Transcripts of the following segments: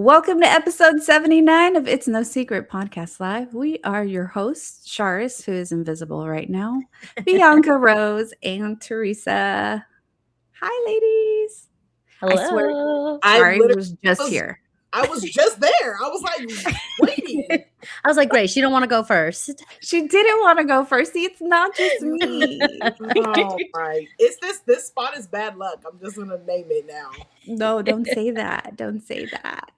Welcome to episode 79 of It's No Secret Podcast Live. We are your hosts, Charis, who is invisible right now, Bianca Rose, and Teresa. Hi, ladies. I swear, Hello. I Shari literally was just was here. I was just there. I was like waiting. I was like, Grace, you don't want to go first. She didn't want to go first. See, it's not just me. All right. It's this spot is bad luck. I'm just gonna name it now. No, don't say that. Don't say that.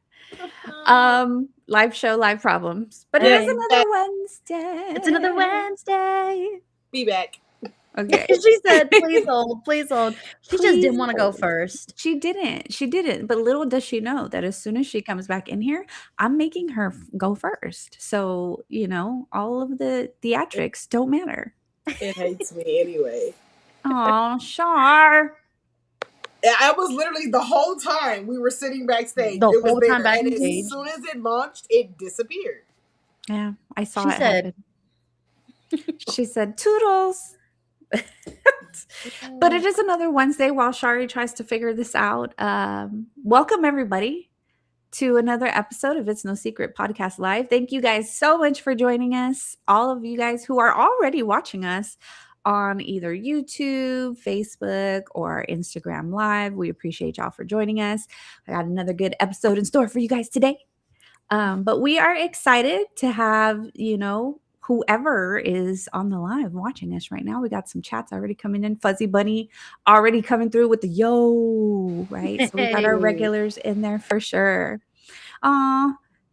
Live show, live problems. But it is Yay. another Wednesday. It's another Wednesday. Be back. Okay. She said, please hold, please hold. She just Please didn't want to go hold. first. She didn't. But little does she know that as soon as she comes back in here, I'm making her go first. So, all of the theatrics don't matter. It hates me anyway. Oh, Char. I was literally the whole time we were sitting backstage. The it was whole there, time and backstage. as soon as it launched, it disappeared. Yeah, I saw She it said- happen. She said, toodles. But it is another Wednesday while Shari tries to figure this out. Welcome, everybody, to another episode of It's No Secret Podcast Live. Thank you guys so much for joining us. All of you guys who are already watching us on either YouTube, Facebook, or Instagram Live. We appreciate y'all for joining us. I got another good episode in store for you guys today. But we are excited to have, whoever is on the live watching us right now. We got some chats already coming in. Fuzzy Bunny already coming through with the yo, right? So we got our Hey. regulars in there for sure.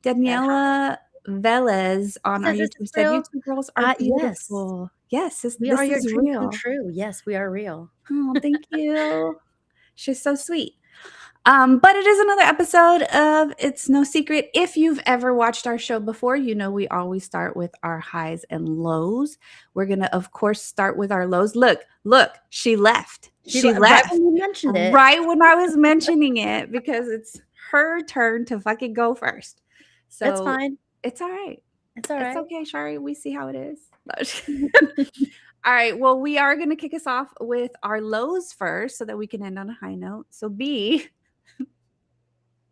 Daniela Velez on our Says this YouTube is said, real? "YouTube girls are Yes. beautiful." Yes, this We are your is dream real. come true. Yes, we are real. Oh, thank you. She's so sweet. But it is another episode of It's No Secret. If you've ever watched our show before, you know we always start with our highs and lows. We're going to, of course, start with our lows. Look, she left. She Right left when you mentioned it. right when I was mentioning it because it's her turn to fucking go first. So That's fine. It's all right. It's all right. It's okay, Shari. We see how it is. All right. Well, we are going to kick us off with our lows first so that we can end on a high note. So B,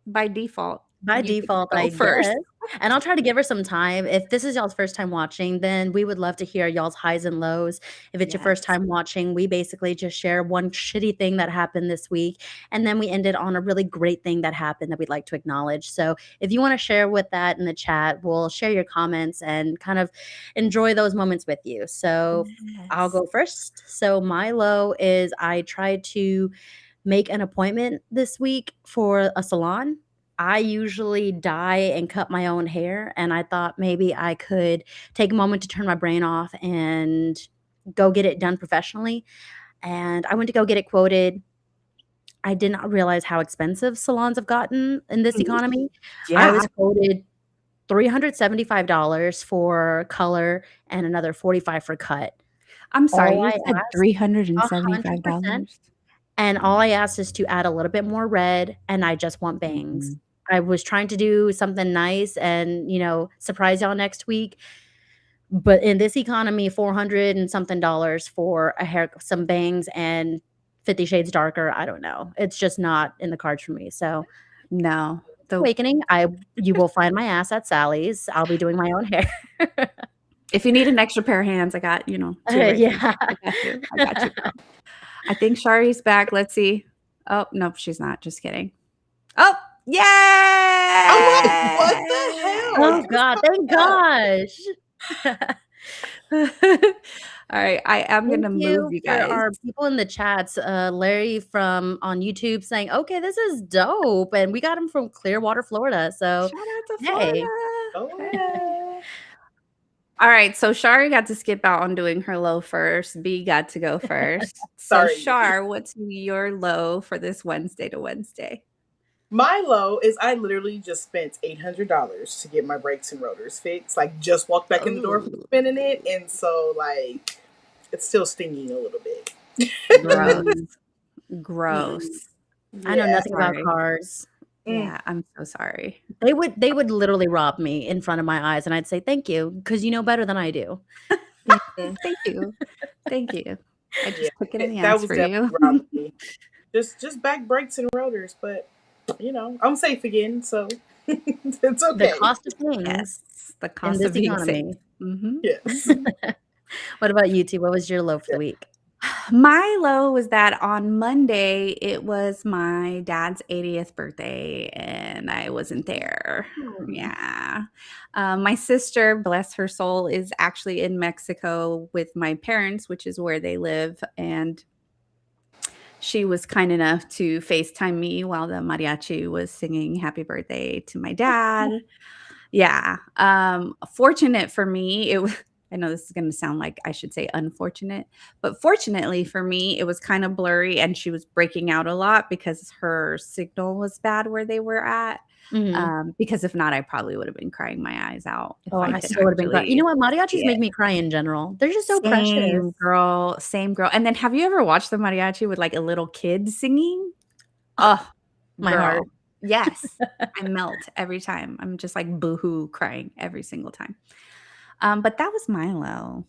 by default. By you get to default, go I first. guess. And I'll try to give her some time. If this is y'all's first time watching, then we would love to hear y'all's highs and lows. If it's your first Yes. time watching, we basically just share one shitty thing that happened this week. And then we ended on a really great thing that happened that we'd like to acknowledge. So if you want to share with that in the chat, we'll share your comments and kind of enjoy those moments with you. So I'll go first. So my low is I tried to make an appointment this week for a salon. I usually dye and cut my own hair, and I thought maybe I could take a moment to turn my brain off and go get it done professionally. And I went to go get it quoted. I did not realize how expensive salons have gotten in this economy. I was quoted $375 for color and another $45 for cut. I'm sorry. all You I said asked- $375. And all I asked is to add a little bit more red, and I just want bangs. I was trying to do something nice and, surprise y'all next week. But in this economy, $400 and something for a hair, some bangs, and 50 shades darker. I don't know. It's just not in the cards for me. So, No. awakening. You will find my ass at Sally's. I'll be doing my own hair. If you need an extra pair of hands, I got, two right here. Yeah. I got you. Girl. I think Shari's back. Let's see. Oh, nope, she's not. Just kidding. Oh, yay! I'm like, what the hell? Oh God! Thank gosh. All right, I am going to Thank move you guys. for our people in the chats. Larry from on YouTube saying, "Okay, this is dope," and we got him from Clearwater, Florida. So Shout out to hey. Florida. Oh, Hey. All right, so Shari got to skip out on doing her low first. B got to go first. So Sorry. Shar, what's your low for this Wednesday to Wednesday? My low is I literally just spent $800 to get my brakes and rotors fixed. Like, just walked back in the door from spinning it, and so it's still stinging a little bit. Gross. I know nothing sorry. about cars. Yeah, I'm so sorry. They would literally rob me in front of my eyes, and I'd say thank you because you know better than I do. Thank you. Thank you. I just took it in the that ass was for definitely you. robbing me. Just back brakes and rotors, but I'm safe again. So It's The okay. cost of things Yes, the in cost this of being safe. economy. Yes. What about you, T? What was your low for the week? My low was that on Monday, it was my dad's 80th birthday, and I wasn't there. Yeah. My sister, bless her soul, is actually in Mexico with my parents, which is where they live. And she was kind enough to FaceTime me while the mariachi was singing happy birthday to my dad. Yeah. Fortunate for me, it was I know this is going to sound like I should say unfortunate, but fortunately for me, it was kind of blurry and she was breaking out a lot because her signal was bad where they were at. Mhm. Because if not, I probably would have been crying my eyes out if Oh, I I could still would have been crying. You know actually what? Mariachis see it. make me cry in general. They're just so precious. Same girl, same girl. And then have you ever watched the mariachi with like a little kid singing? Oh, My heart. girl. Yes. I melt every time. I'm just like boohoo crying every single time. But that was Milo.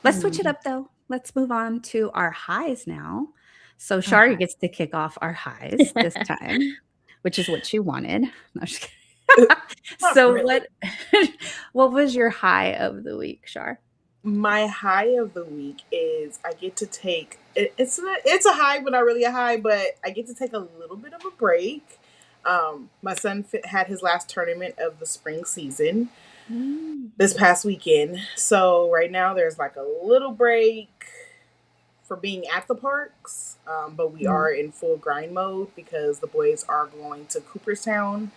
Let's switch it Hmm. up though. Let's move on to our highs now. So Okay. Shari gets to kick off our highs this time, which is what she wanted. No, I'm just kidding. Not So really. what was your high of the week, Shar? My high of the week is I get to take it's a high, but not really a high. But I get to take a little bit of a break. My son had his last tournament of the spring season this past weekend, so right now there's like a little break for being at the parks, but we are in full grind mode because the boys are going to Cooperstown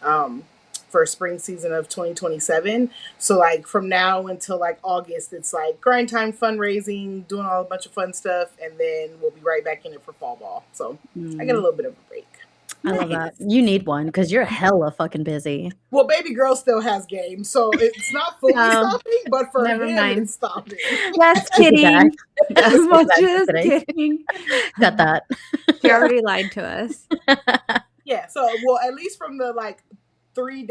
um, for spring season of 2027. So like from now until like August, it's like grind time, fundraising, doing a bunch of fun stuff, and then we'll be right back in it for fall ball. So I get a little bit of a break. I love that. You need one because you're hella fucking busy. Well, baby girl still has game, so it's not fully Oh, stopping, but for never him, mind. it's stopping. Just Take it back. kidding. I'm Just just kidding. kidding. Got that. She already lied to us. Yeah, so well, at least from the like 3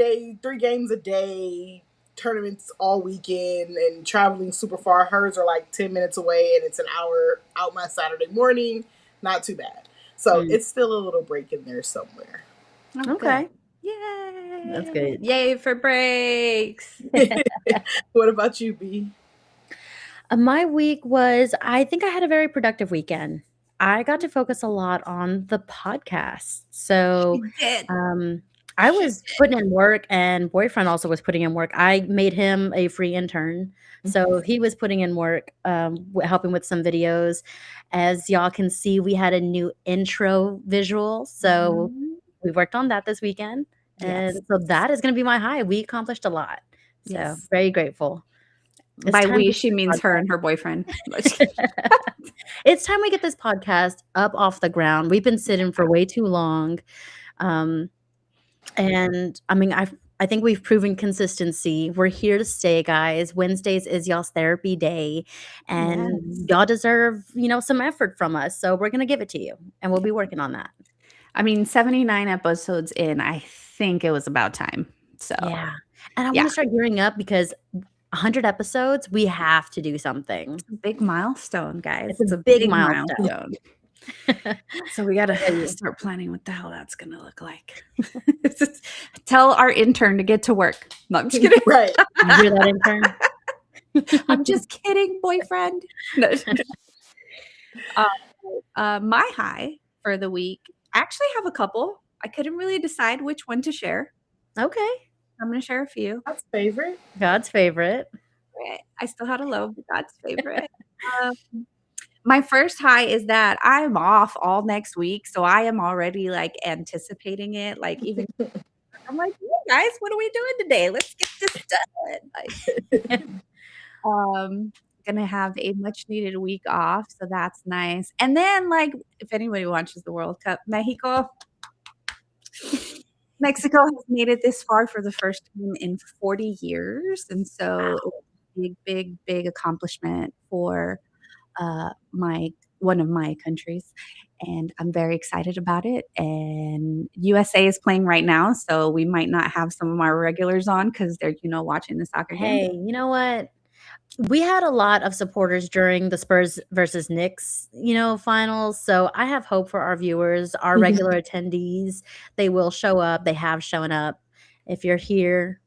games a day, tournaments all weekend, and traveling super far. Hers are like 10 minutes away, and it's an hour out my Saturday morning. Not too bad. So it's still a little break in there somewhere. Oh, Okay. good. Yay. That's good. Yay for breaks. What about you, B? My week was, I think I had a very productive weekend. I got to focus a lot on the podcast. So She did. I was putting in work, and boyfriend also was putting in work. I made him a free intern. So he was putting in work, helping with some videos. As y'all can see, we had a new intro visual. So we worked on that this weekend. Yes. And so that is going to be my high. We accomplished a lot. So Yes. very grateful. It's By time we, we she get this means her podcast. and her boyfriend. It's time we get this podcast up off the ground. We've been sitting for way too long. And I mean, I think we've proven consistency. We're here to stay, guys. Wednesdays is y'all's therapy day, and Yes. y'all deserve, some effort from us. So we're gonna give it to you, and we'll be working on that. I mean, 79 episodes in, I think it was about time. So Yeah, and I yeah. want to start gearing up because 100 episodes, we have to do something. It's a big milestone, guys. It's a big milestone. So we got to start planning what the hell that's going to look like. Tell our intern to get to work. No, I'm just kidding. Right. You hear that, intern? I'm just kidding, boyfriend. No. My high for the week, I actually have a couple. I couldn't really decide which one to share. Okay. I'm going to share a few. God's favorite. God's favorite. I still had a low, but God's favorite. My first high is that I'm off all next week, so I am already like anticipating it. Like even I'm like, hey guys, what are we doing today? Let's get this done. Like, gonna have a much needed week off, so that's nice. And then, like, if anybody watches the World Cup, Mexico has made it this far for the first time in 40 years, and so it's a big accomplishment for one of my countries, and I'm very excited about it. And USA is playing right now, so we might not have some of our regulars on because they're watching the soccer game. Hey, you know what? We had a lot of supporters during the Spurs versus Knicks, finals. So I have hope for our viewers, our regular attendees. They will show up. They have shown up. If you're here,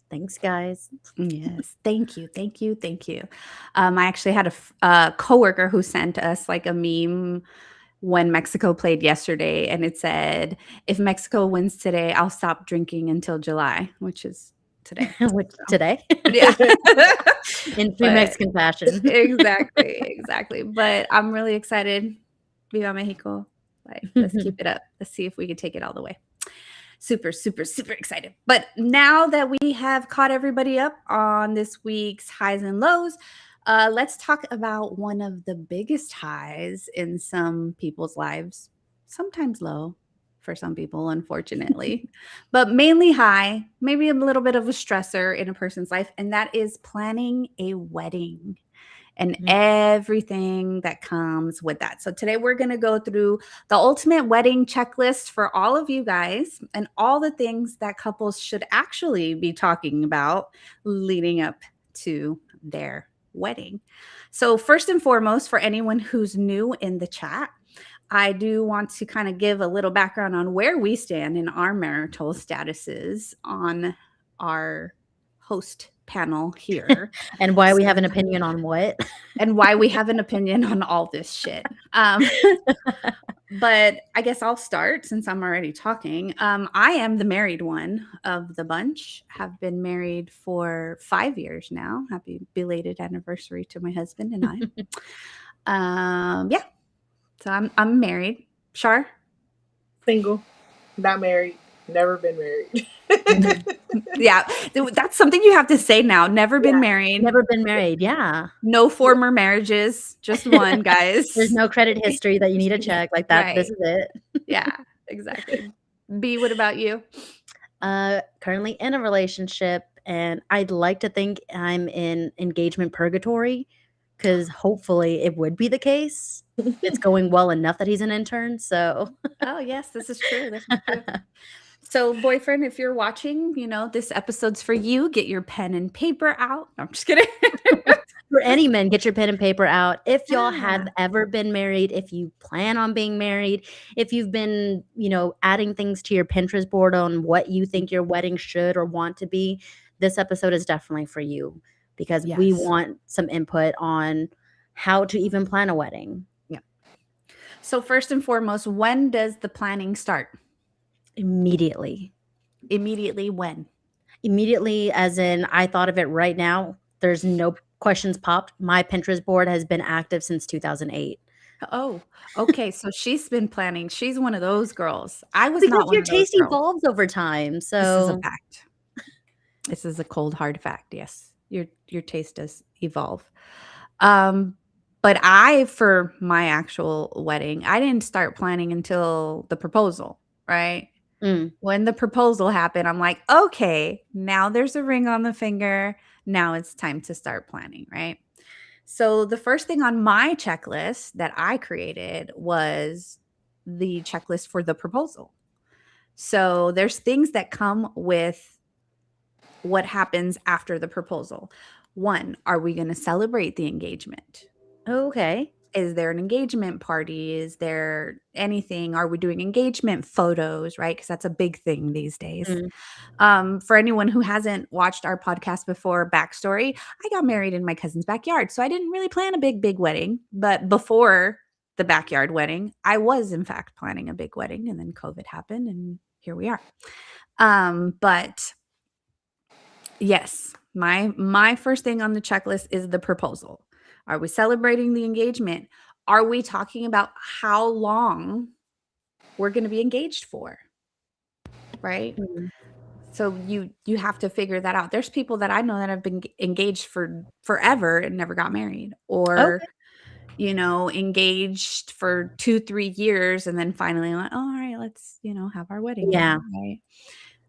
thanks, guys. Yes. Thank you. Thank you. Thank you. I actually had a coworker who sent us like a meme when Mexico played yesterday, and it said, "If Mexico wins today, I'll stop drinking until July," which is today. Which today, Yeah. in true But- Mexican fashion. Exactly. But I'm really excited. Viva Mexico. Like, let's keep it up. Let's see if we can take it all the way. Super, super, super excited. But now that we have caught everybody up on this week's highs and lows, let's talk about one of the biggest highs in some people's lives. Sometimes low for some people, unfortunately, but mainly high, maybe a little bit of a stressor in a person's life. And that is planning a wedding and everything that comes with that. So today we're going to go through the ultimate wedding checklist for all of you guys and all the things that couples should actually be talking about leading up to their wedding. So first and foremost, for anyone who's new in the chat, I do want to kind of give a little background on where we stand in our marital statuses on our host panel here. And why we have an opinion on what. And why we have an opinion on all this shit. But I guess I'll start since I'm already talking. I am the married one of the bunch. Have been married for 5 years now. Happy belated anniversary to my husband and I. Yeah. So I'm married. Shar? Single, not married, never been married. Yeah, that's something you have to say now. Never been married. Never been married. Yeah. No former marriages. Just one, guys. There's no credit history that you need to check. Like that. Right. This is it. Yeah, exactly. B, what about you? Currently in a relationship, and I'd like to think I'm in engagement purgatory, because hopefully it would be the case. It's going well enough that he's an intern. So Oh, yes, this is true. This is true. So, boyfriend, if you're watching, you know, this episode's for you. Get your pen and paper out. No, I'm just kidding. for any men, get your pen and paper out. If y'all Yeah. have ever been married, if you plan on being married, if you've been, adding things to your Pinterest board on what you think your wedding should or want to be, this episode is definitely for you, because we Yes. want some input on how to even plan a wedding. So, first and foremost, when does the planning start? Immediately, When? as in, I thought of it right now. There's no questions popped. My Pinterest board has been active since 2008. Oh, okay. So she's been planning. She's one of those girls. I was Because not one your of those taste girls. evolves over time. This is a So fact. This is a cold hard fact. Yes, your taste does evolve. But for my actual wedding, I didn't start planning until the proposal, right? When the proposal happened, I'm like, okay, now there's a ring on the finger. Now it's time to start planning, right? So the first thing on my checklist that I created was the checklist for the proposal. So there's things that come with what happens after the proposal. One, are we going to celebrate the engagement? okay. Is there an engagement party? Is there anything? Are we doing engagement photos, right? Because that's a big thing these days. For anyone who hasn't watched our podcast before, backstory, I got married in my cousin's backyard. So I didn't really plan a big wedding. But before the backyard wedding, I was in fact planning a big wedding. And then COVID happened and here we are. But yes, my first thing on the checklist is the proposal. Are we celebrating the engagement? Are we talking about how long we're going to be engaged for? Right? So you have to figure that out. There's people that I know that have been engaged for forever and never got married, or engaged for 2-3 years and then finally went, oh, all right, let's have our wedding. Yeah. now, right?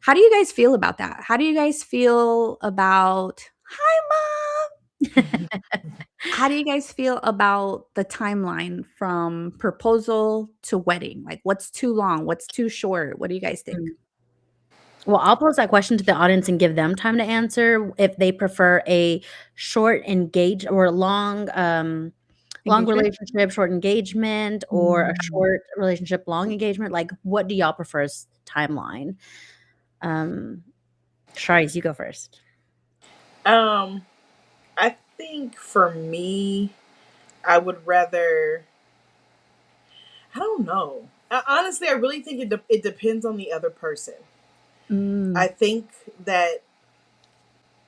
How do you guys feel about that? How do you guys feel about hi mom? How do you guys feel about the timeline from proposal to wedding? Like, what's too long? What's too short? What do you guys think? Well, I'll pose that question to the audience and give them time to answer if they prefer a short engage or long Engagement? relationship, short engagement, or a short relationship, long engagement. Like, what do y'all prefer as timeline? Sharice, you go first. I think for me, I would rather. I don't know. Honestly, I really think it depends on the other person. I think that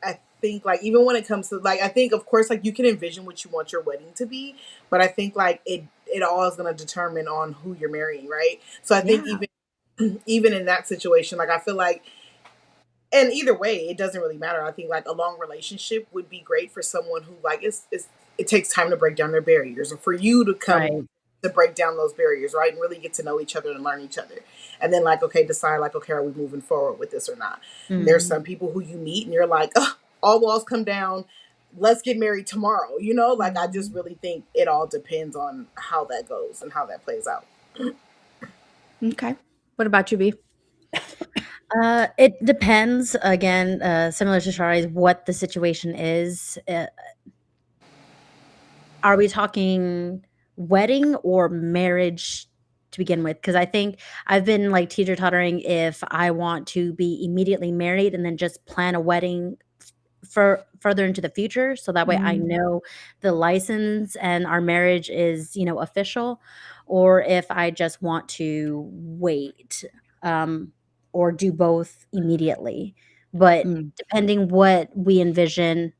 I think like even when it comes to like I think of course like you can envision what you want your wedding to be, but I think like it all is going to determine on who you're marrying, right? So I think Yeah. even in that situation, like I feel like and either way, it doesn't really matter. I think like a long relationship would be great for someone who like it takes time to break down their barriers, or for you to come Right. to break down those barriers, right, and really get to know each other and learn each other, and then like okay, decide like okay, are we moving forward with this or not? There's Mm. some people who you meet and you're like, oh, all walls come down. Let's get married tomorrow. You know, like I just really think it all depends on how that goes and how that plays out. Okay. What about you, B? It depends. Again, similar to Shari's, what the situation is. Are we talking wedding or marriage to begin with? Because I think I've been like teeter tottering if I want to be immediately married and then just plan a wedding for further into the future, so that way I know the license and our marriage is, official, or if I just want to wait, or do both immediately. But Mm. depending what we envision,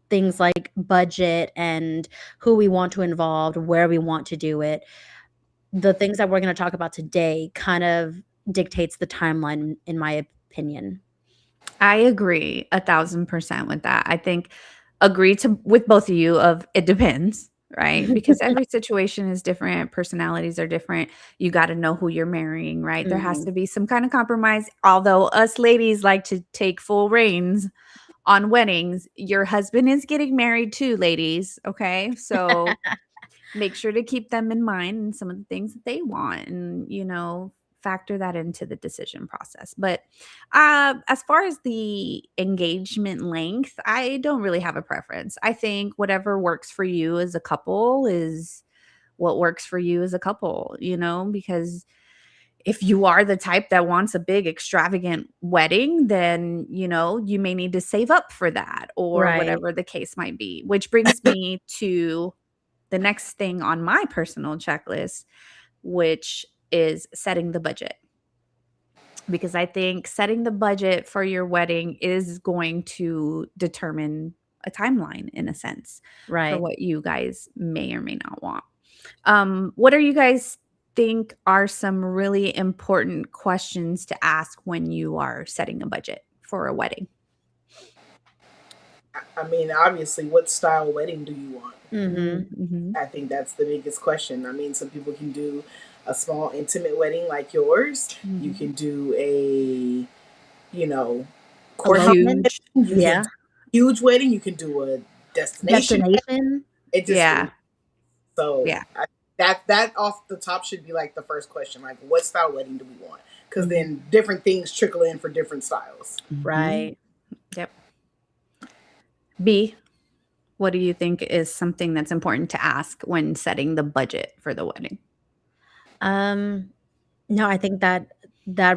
things like budget and who we want to involve, where we want to do it, the things that we're going to talk about today kind of dictates the timeline, in my opinion. I agree 1,000% with that. I think agree to with both of you of it depends, right? Because every situation is different, personalities are different. You got to know who you're marrying, right? There has Mhm. to be some kind of compromise. Although us ladies like to take full reins on weddings, your husband is getting married too, ladies, okay? So make sure to keep them in mind and some of the things that they want and factor that into the decision process. But as far as the engagement length, I don't really have a preference. I think whatever works for you as a couple is what works for you as a couple, because if you are the type that wants a big extravagant wedding, then you may need to save up for that or Right. whatever the case might be, which brings me to the next thing on my personal checklist, which is setting the budget. Because I think setting the budget for your wedding is going to determine a timeline in a sense for Right. what you guys may or may not want. What do you guys think are some really important questions to ask when you are setting a budget for a wedding? I mean, obviously, what style wedding do you want? Mhm. Mm-hmm. I think that's the biggest question. I mean, some people can do a small, intimate wedding like yours. You can do a, you know, courthouse wedding. Huge. You can Yeah. do a huge wedding. You can do a destination wedding. Destination. It just Yeah. so Yeah. that off the top should be like the first question. Like, what style wedding do we want? Because Mhm. then different things trickle in for different styles. Right. Yep. B, what do you think is something that's important to ask when setting the budget for the wedding? No, I think that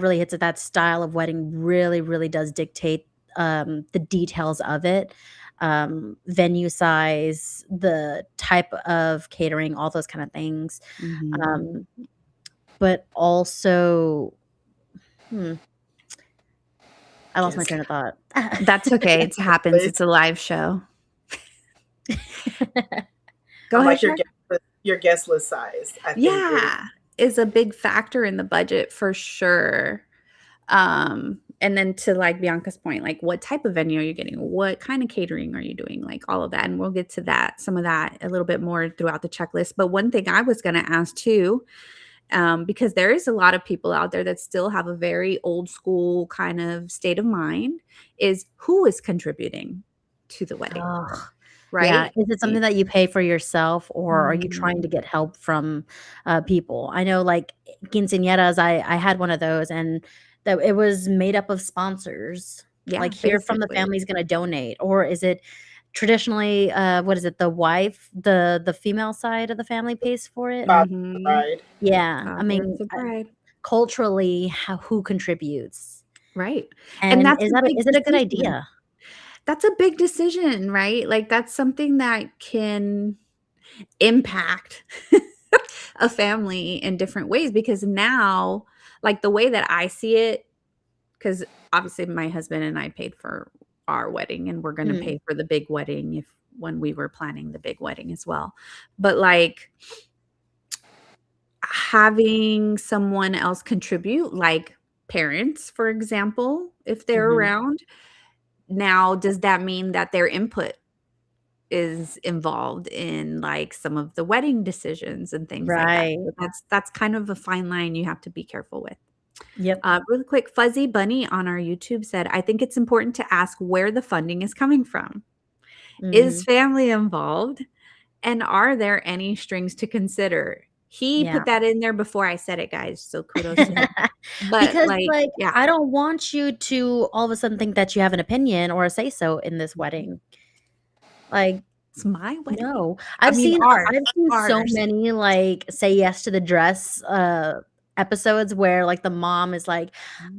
really hits it. That style of wedding really, really does dictate the details of it. Venue size, the type of catering, all those kind of things. But also, I lost my Yes. train of thought. That's okay. It happens. It's a live show. Go ahead. Like Sher. your guest list size. I think Yeah, is a big factor in the budget for sure. And then to like Bianca's point, like what type of venue are you getting? What kind of catering are you doing? Like all of that. And we'll get to that, some of that a little bit more throughout the checklist. But one thing I was going to ask too, because there is a lot of people out there that still have a very old school kind of state of mind, is who is contributing to the wedding, Ugh. right? Yeah. Is it something that you pay for yourself, or are you Mhm. trying to get help from people? I know, like quinceañeras, I had one of those, and that it was made up of sponsors. Yeah, Like, here from the basically. family's going to donate, or is it traditionally what is it? The wife, the female side of the family pays for it. Mhm. right. Yeah. I Father of mean, the bride. culturally, who contributes? Right. And And that's a big is it a good decision. idea? That's a big decision, right? Like that's something that can impact a family in different ways because now, like the way that I see it, because obviously my husband and I paid for our wedding and we're going to Mm, pay for the big wedding if when we were planning the big wedding as well. But like having someone else contribute, like parents, for example, if they're mhm. around, now does that mean that their input is involved in like some of the wedding decisions and things like that? Right. So that's kind of a fine line you have to be careful with. Yep. Really quick, Fuzzy Bunny on our YouTube said, I think it's important to ask where the funding is coming from. Is Mhm. family involved? And are there any strings to consider? He Yeah. put that in there before I said it, guys. So kudos to him. But Because, like, like, yeah, I don't want you to all of a sudden think that you have an opinion or a say so in this wedding. Like, it's my wedding. no. I mean, I've seen so ours. many, like, say yes to the dress, episodes where, like, the mom is like,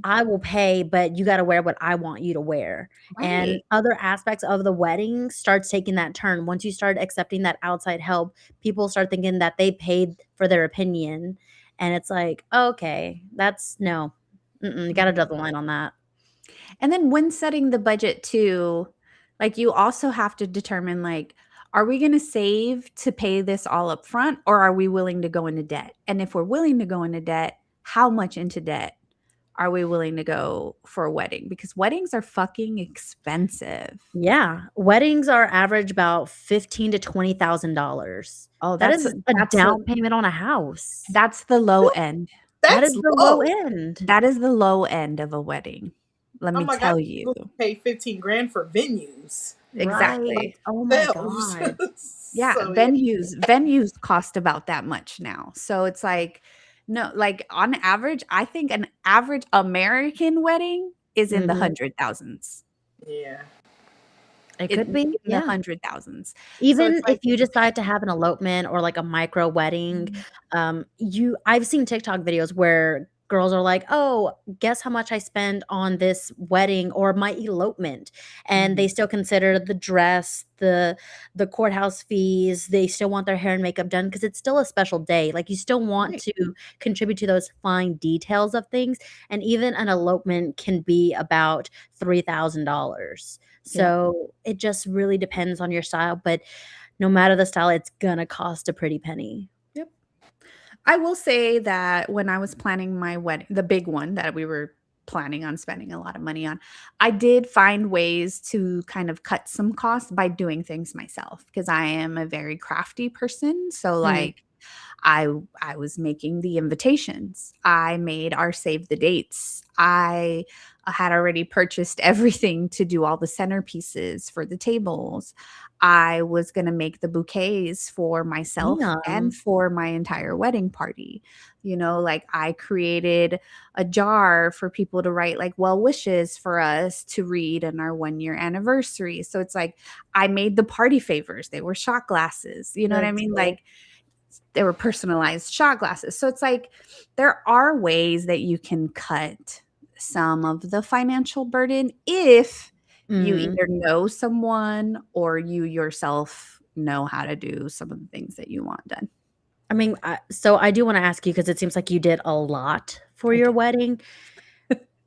"I will pay, but you gotta wear what I want you to wear." And Right. other aspects of the wedding starts taking that turn. Once you start accepting that outside help, people start thinking that they paid for their opinion, and it's like, "Okay, that's no. Mm-mm, you gotta draw the line on that." And then when setting the budget too, like you also have to determine like, are we going to save to pay this all up front or are we willing to go into debt? And if we're willing to go into debt, how much into debt are we willing to go for a wedding? Because weddings are fucking expensive. Yeah, weddings are average about 15 to $20,000. Oh, That that's is a that's a down payment on a house. that's the low end. That is That's the low low. end. That is the low end of a wedding. Let Oh me my God, tell you. people pay 15 grand for venues Right. Exactly. Oh my themselves. god. Yeah, So yeah, venues cost about that much now. So it's like no, like on average, I think an average American wedding is in the Mhm. hundred thousands. yeah. It It could be, in the yeah. hundred thousands. So it's Even if like you decide to have an elopement or, like, a micro wedding, Mhm. you I've seen TikTok videos where girls are like, "Oh, guess how much I spend on this wedding or my elopement," and they Mhm. still consider the dress, the courthouse fees, they still want their hair and makeup done because it's still a special day, like, you still want Right. to contribute to those fine details of things, and even an elopement can be about $3,000. Yeah. So, it just really depends on your style, but no matter the style, it's gonna cost a pretty penny. Yep. I will say that when I was planning my wedding, the big one that we were planning on spending a lot of money on, I did find ways to kind of cut some costs by doing things myself because I am a very crafty person. So Mm, like I I was making the invitations. I made our save the dates. I had already purchased everything to do all the centerpieces for the tables. I was going to make the bouquets for myself and damn. for my entire wedding party. You know, like I created a jar for people to write like well wishes for us to read on our 1 year anniversary. So it's like I made the party favors. They were shot glasses. You know what I That's mean? cool. Like they were personalized shot glasses. So it's like there are ways that you can cut some of the financial burden if you Mhm. either know someone or you yourself know how to do some of the things that you want done. I mean, I do wanna ask you because it seems like you did a lot for I your did. wedding.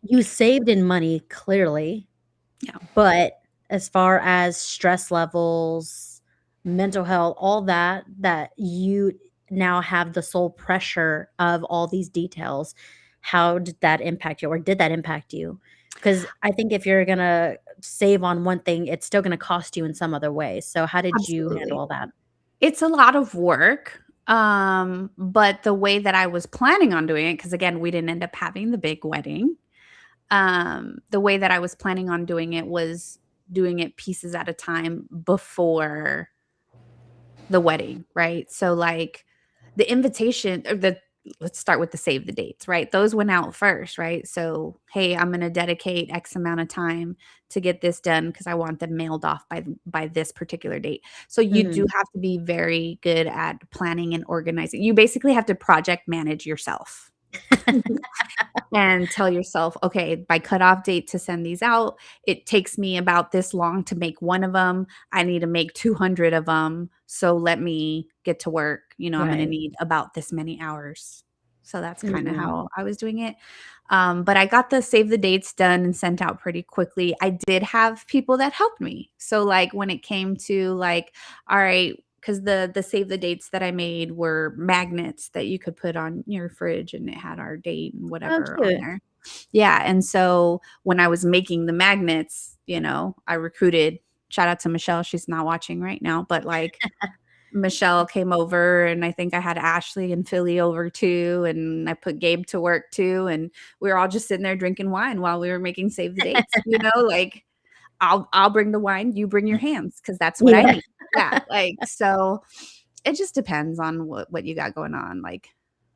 You saved in money, clearly, Yeah. but as far as stress levels, mental health, all that, that you now have the sole pressure of all these details, how did that impact you, or did that impact you? Because I think if you're gonna save on one thing, it's still gonna cost you in some other way. So how did you handle Absolutely. all that? It's a lot of work. But the way that I was planning on doing it, because again, we didn't end up having the big wedding. The way that I was planning on doing it was doing it pieces at a time before the wedding, right? So like the invitation or the let's start with the save the dates, right? Those went out first, right? So, hey, I'm going to dedicate X amount of time to get this done because I want them mailed off by this particular date. So you do Mhm. have to be very good at planning and organizing. You basically have to project manage yourself. and tell yourself, okay, by cutoff date to send these out, it takes me about this long to make one of them. I need to make 200 of them. So let me get to work. I'm going to Right. need about this many hours. So that's kind of Mhm. how I was doing it. But I got the save the dates done and sent out pretty quickly. I did have people that helped me. So like when it came to like, all right, because the save the dates that I made were magnets that you could put on your fridge and it had our date and Oh, whatever on cute. there. Yeah. And so when I was making the magnets, I recruited, shout out to Michelle. She's not watching right now, but like Michelle came over and I think I had Ashley and Philly over too. And I put Gabe to work too. And we were all just sitting there drinking wine while we were making save the dates, like I'll bring the wine, you bring your hands because that's what I Yeah. need. Yeah. Like, so it just depends on what you got going on. Like,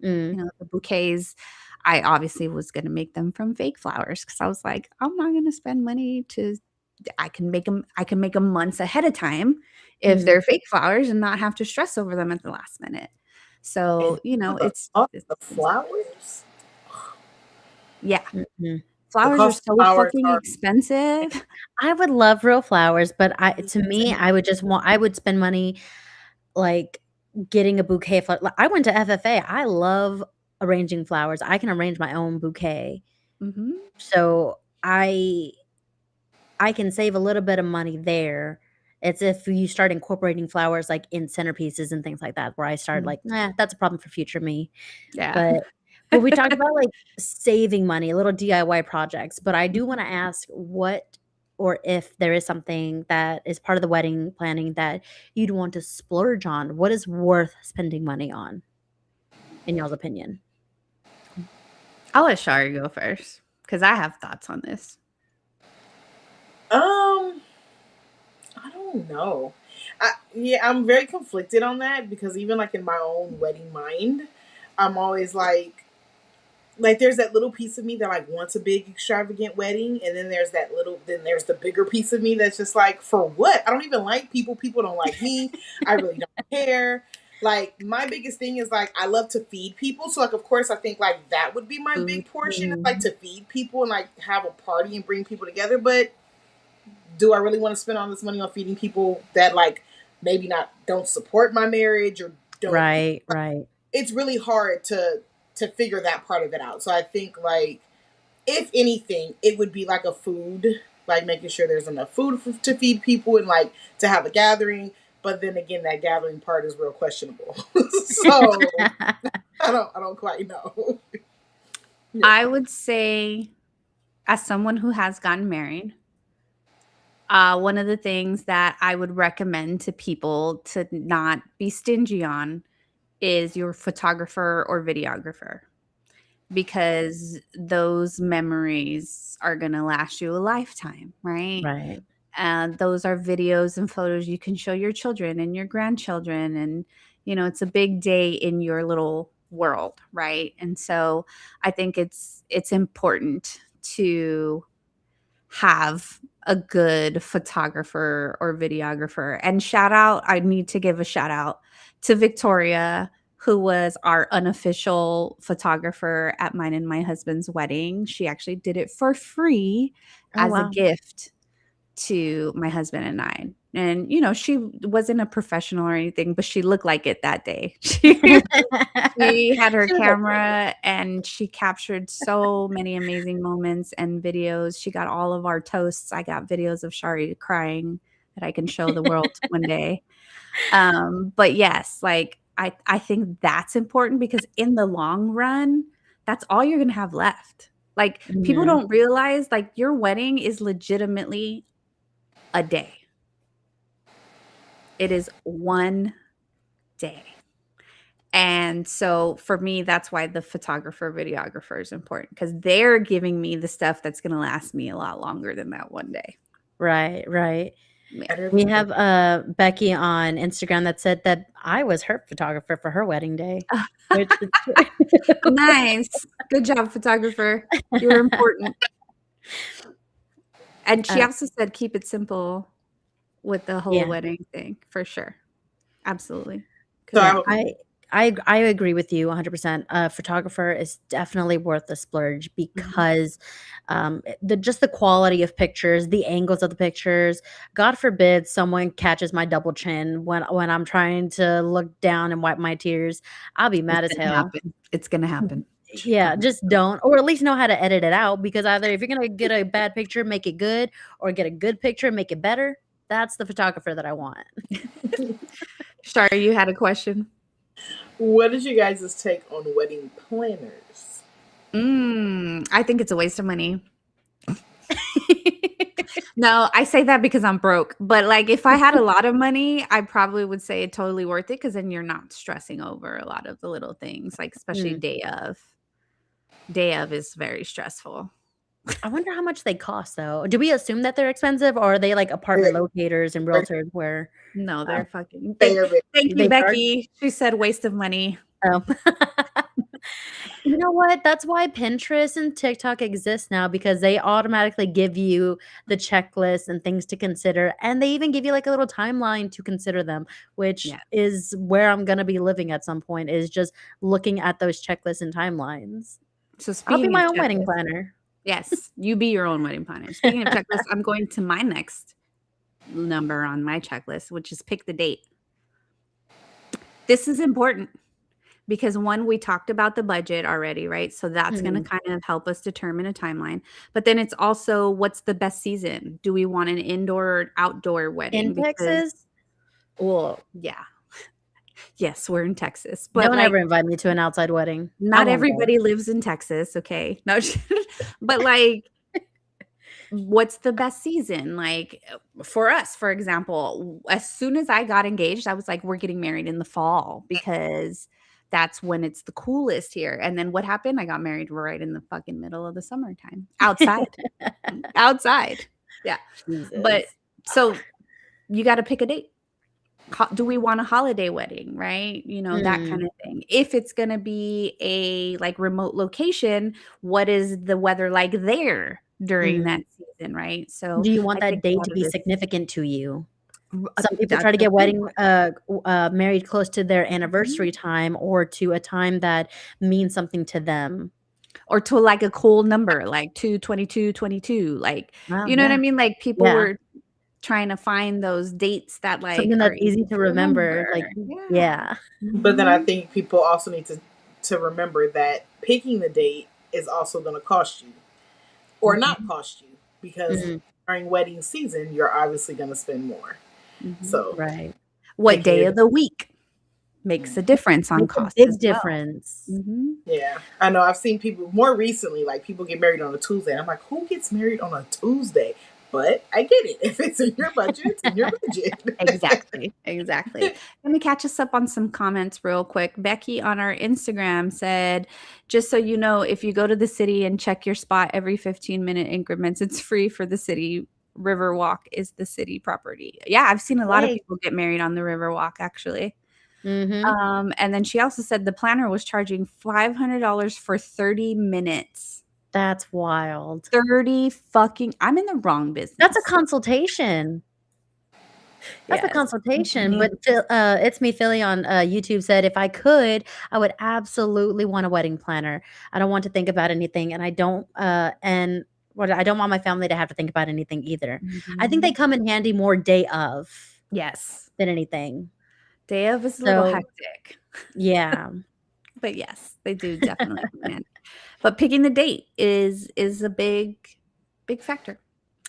Mm. the bouquets, I obviously was going to make them from fake flowers because I was like, I'm not going to spend money I can make them months ahead of time if Mhm. they're fake flowers and not have to stress over them at the last minute. So, And the it's, cost it's of flowers. yeah, Mhm. The flowers are cost of so flowers fucking are expensive. I would love real flowers, but to me, insane. I would spend money, like, getting a bouquet of I went to FFA. I love arranging flowers. I can arrange my own bouquet. Mhm. So, I can save a little bit of money there. It's if you start incorporating flowers, like, in centerpieces and things like that, where I start Mm. like, "Nah, that's a problem for future me." Yeah. But we talked about, like, saving money, little DIY projects, but I do Mhm. wanna ask what or if there is something that is part of the wedding planning that you'd want to splurge on. What is worth spending money on, in y'all's opinion? I'll let Shari go first because I have thoughts on this. Um, I don't know. Yeah, I'm very conflicted on that because even like in my own wedding mind, I'm always like there's that little piece of me that like wants a big extravagant wedding, and then there's the bigger piece of me that's just like, for what? I don't even like people. People don't like me. I really don't care. Like my biggest thing is like I love to feed people, so like of course I think like that would be my Food. big portion, is like Mhm. to feed people and like have a party and bring people together. But do I really want to spend all this money on feeding people that like maybe not don't support my marriage or don't? Right, right. It's really hard to figure that part of it out. So I think like if anything, it would be like a food, like making sure there's enough food to feed people and like to have a gathering. But then again, that gathering part is real questionable. So I don't quite know. Yeah. I would say, as someone who has gotten married, one of the things that I would recommend to people to not be stingy on is your photographer or videographer, because those memories are going to last you a lifetime, right? Right. And those are videos and photos you can show your children and your grandchildren. And, it's a big day in your little world, right? And so I think it's important to have a good photographer or videographer. And I need to give a shout out to Victoria, who was our unofficial photographer at mine and my husband's wedding. She actually did it for free Oh, as a wow. gift to my husband and I. And, she wasn't a professional or anything, but she looked like it that day. She had her She would look like it. camera and she captured so many amazing moments and videos. She got all of our toasts. I got videos of Shari crying that I can show the world one day. But yes, like I think that's important because in the long run, that's all you're gonna have left. Like people Mhm. don't realize like your wedding is legitimately a day. It is one day. And so for me, that's why the photographer, videographer is important because they're giving me the stuff that's going to last me a lot longer than that one day. Right, right. Yeah. Better We than have, Becky on Instagram that said that I was her photographer for her wedding day, which is true. Nice. Good job, photographer. You're important. And she Uh, also said keep it simple with the whole yeah. wedding thing for sure. Absolutely. so Couldn't agree I more. I agree with you 100%. A photographer is definitely worth the splurge because just the quality of pictures, the angles of the pictures. God forbid someone catches my double chin when I'm trying to look down and wipe my tears. I'll be mad as It's gonna hell. happen. It's gonna happen. Yeah, just don't, or at least know how to edit it out, because either if you're gonna get a bad picture, make it good, or get a good picture, make it better. That's the photographer that I want. Shari, you had a question? What is you guys' take on wedding planners? I think it's a waste of money. No, I say that because I'm broke. But like, if I had a lot of money, I probably would say totally worth it, because then you're not stressing over a lot of the little things, like especially Mm. day of. Day of is very stressful. I wonder how much they cost, though. Do we assume that they're expensive, or are they like apartment locators and realtors where No, they're fucking. They are Thank you, they charge? Becky. She said waste of money. Oh. You know what? That's why Pinterest and TikTok exist now, because they automatically give you the checklist and things to consider. And they even give you like a little timeline to consider them, which Yeah. is where I'm going to be living at some point, is just looking at those checklists and timelines. So I'll be speaking my of own wedding checklists, planner. yes, you be your own wedding planner. Speaking of checklists, I'm going to my next number on my checklist, which is pick the date. This is important because one, we talked about the budget already, right? So that's going to kind of help us determine a timeline. But then it's also, what's the best season? Do we want an indoor or outdoor wedding? In Texas? Well, yeah. Yes, we're in Texas. But Don't like, ever invite me to an outside wedding. not everybody lives in Texas, okay? No, but like, what's the best season? Like for us, for example, as soon as I got engaged, I was like, we're getting married in the fall because that's when it's the coolest here. And then what happened? I got married right in the fucking middle of the summertime, outside. Outside. Yeah. But so you got to pick a date. Do we want a holiday wedding, right? You know, that kind of thing. If it's going to be a like remote location, what is the weather like there during that season, right? So do you want I that think date a lot to of be this- significant to you? Some people that's try to the get thing. married close to their anniversary time, or to a time that means something to them. Or to like a cool number, like 2/22/22. Like, Wow, you know what I yeah. mean? Like people Yeah. were trying to find those dates that like Something are that's easy to remember. Like, yeah. But then I think people also need to remember that picking the date is also going to cost you or not cost you, because during wedding season, you're obviously going to spend more. So Right. What day of the week makes a difference on Makes a cost big as well. difference. Yeah, I know. I've seen people more recently, like people get married on a Tuesday. And I'm like, who gets married on a Tuesday? But I get it. If it's in your budget, it's in your budget. Exactly. Let me catch us up on some comments real quick. Becky on our Instagram said, just so you know, if you go to the city and check your spot every 15-minute increments, it's free for the city. Riverwalk is the city property. Yeah, I've seen a lot of people get married on the Riverwalk, actually. And then she also said the planner was charging $500 for 30 minutes. That's wild. 30 fucking, I'm in the wrong business. That's a consultation. That's a consultation. But It's Me Philly on YouTube said, if I could, I would absolutely want a wedding planner. I don't want to think about anything, and I don't I don't want my family to have to think about anything either. I think they come in handy more day of. Yes. Than anything. Day of is a little hectic. Yeah. But yes, they do definitely come in handy. But picking the date is a big factor.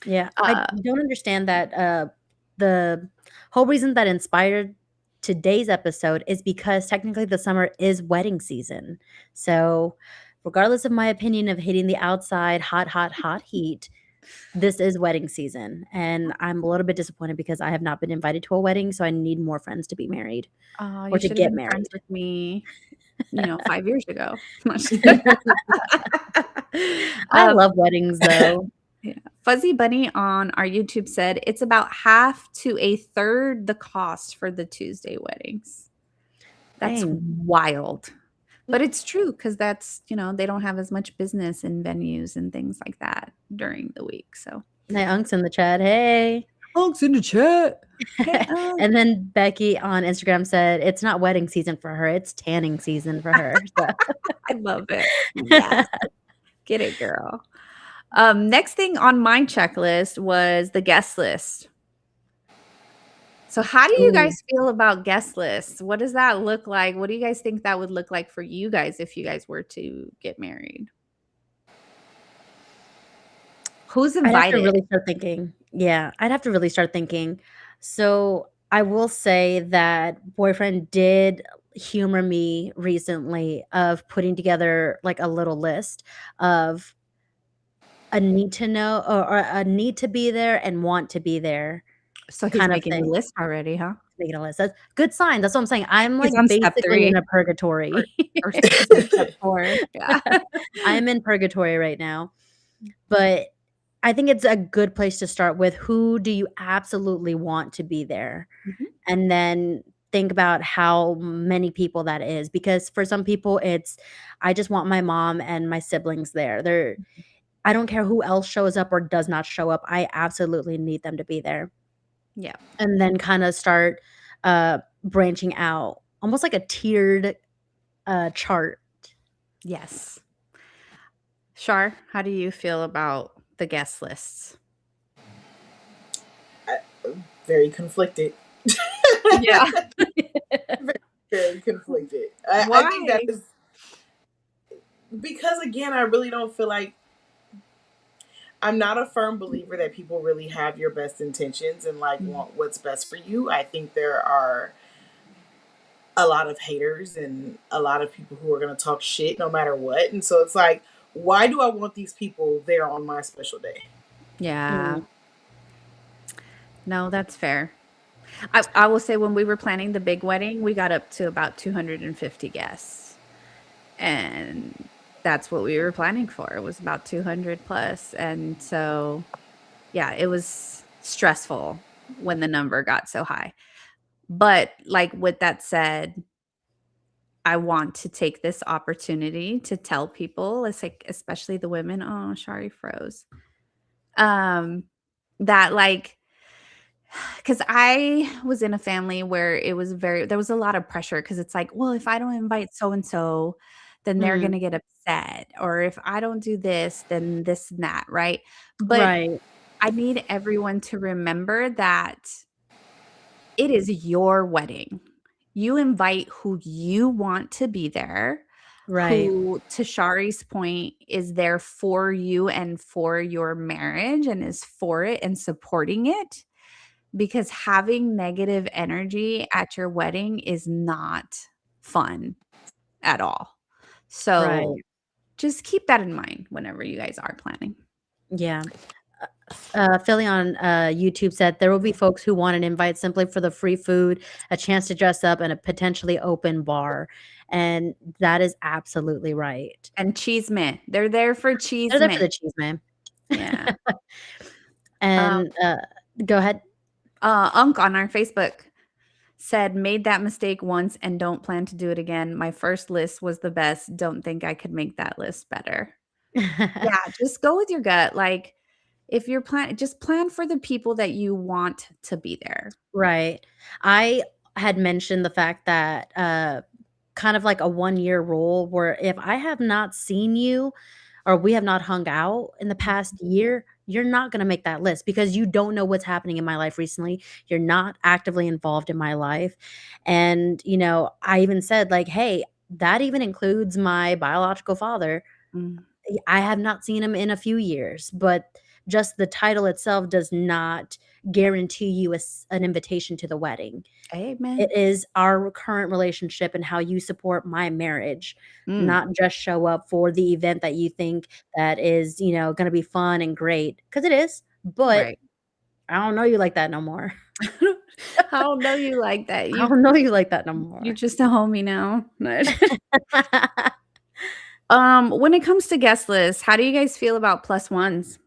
Yeah. I don't understand that the whole reason that inspired today's episode is because technically the summer is wedding season. So regardless of my opinion of hitting the outside hot heat, this is wedding season. And I'm a little bit disappointed because I have not been invited to a wedding. So I need more friends to be married. Or to get married. Friends with me, 5 years ago. I love weddings though. Yeah. Fuzzy Bunny on our YouTube said it's about half to a third the cost for the Tuesday weddings. That's wild. But it's true, because that's, they don't have as much business in venues and things like that during the week. So my unc's in the chat. Hey. Unks in the chat. Hey, Unc. And then Becky on Instagram said it's not wedding season for her, it's tanning season for her. So I love it. Yes. Get it, girl. Next thing on my checklist was the guest list. So how do you Ooh. guys feel about guest lists? What does that look like? What do you guys think that would look like for you guys if you guys were to get married? Who's I'd have to invited? really start thinking. Yeah, I'd have to really start thinking. So I will say that boyfriend did humor me recently of putting together like a little list of a need to know or a need to be there and want to be there So he's kind of making a thing. list already, huh? Making a list. That's good sign. That's what I'm saying. I'm He's like on step basically in 3 a purgatory. or step 4. Yeah. I'm in purgatory right now. But I think it's a good place to start with who do you absolutely want to be there? Mhm. And then think about how many people that is. Because for some people, it's I just want my mom and my siblings there. I don't care who else shows up or does not show up. I absolutely need them to be there. Yeah. And then kind of start branching out, almost like a tiered chart. Yes. Shar, how do you feel about the guest lists? Very conflicted. Yeah. Very conflicted. I think that Why? is because, again, I really don't feel like I'm not a firm believer that people really have your best intentions and like want what's best for you. I think there are a lot of haters and a lot of people who are going to talk shit no matter what. And so it's like, why do I want these people there on my special day? Yeah. Mm. No, that's fair. I will say when we were planning the big wedding, we got up to about 250 guests. And that's what we were planning for. It was about 200 plus. And so, yeah, it was stressful when the number got so high. But like with that said, I want to take this opportunity to tell people, it's like especially the women, oh, Shari froze. That like because I was in a family where it was there was a lot of pressure because it's like, well, if I don't invite so and so, then they're Mm. gonna get upset. Or if I don't do this, then this and that, right? But Right. I need everyone to remember that it is your wedding. You invite who you want to be there, Right. who, to Shari's point, is there for you and for your marriage and is for it and supporting it. Because having negative energy at your wedding is not fun at all. Right. So just keep that in mind whenever you guys are planning. Yeah. Philly on YouTube said there will be folks who want an invite simply for the free food, a chance to dress up, and a potentially open bar. And that is absolutely right. And cheese man. They're there for cheese They're there for the man. cheese, man. Yeah. And go ahead. Unc on our Facebook said, made that mistake once and don't plan to do it again. My first list was the best. Don't think I could make that list better. Yeah, just go with your gut. Like if you're just plan for the people that you want to be there. Right. I had mentioned the fact that kind of like a 1-year rule where if I have not seen you or we have not hung out in the past year, you're not going to make that list because you don't know what's happening in my life recently. You're not actively involved in my life. And, I even said, like, hey, that even includes my biological father. Mm. I have not seen him in a few years, but just the title itself does not guarantee you an invitation to the wedding. Amen. It is our current relationship and how you support my marriage, not just show up for the event that you think that is, going to be fun and great, because it is, but Right. I don't know you like that no more. I don't know you like that. I don't know you like that no more. You're just a homie now. When it comes to guest lists, how do you guys feel about plus ones?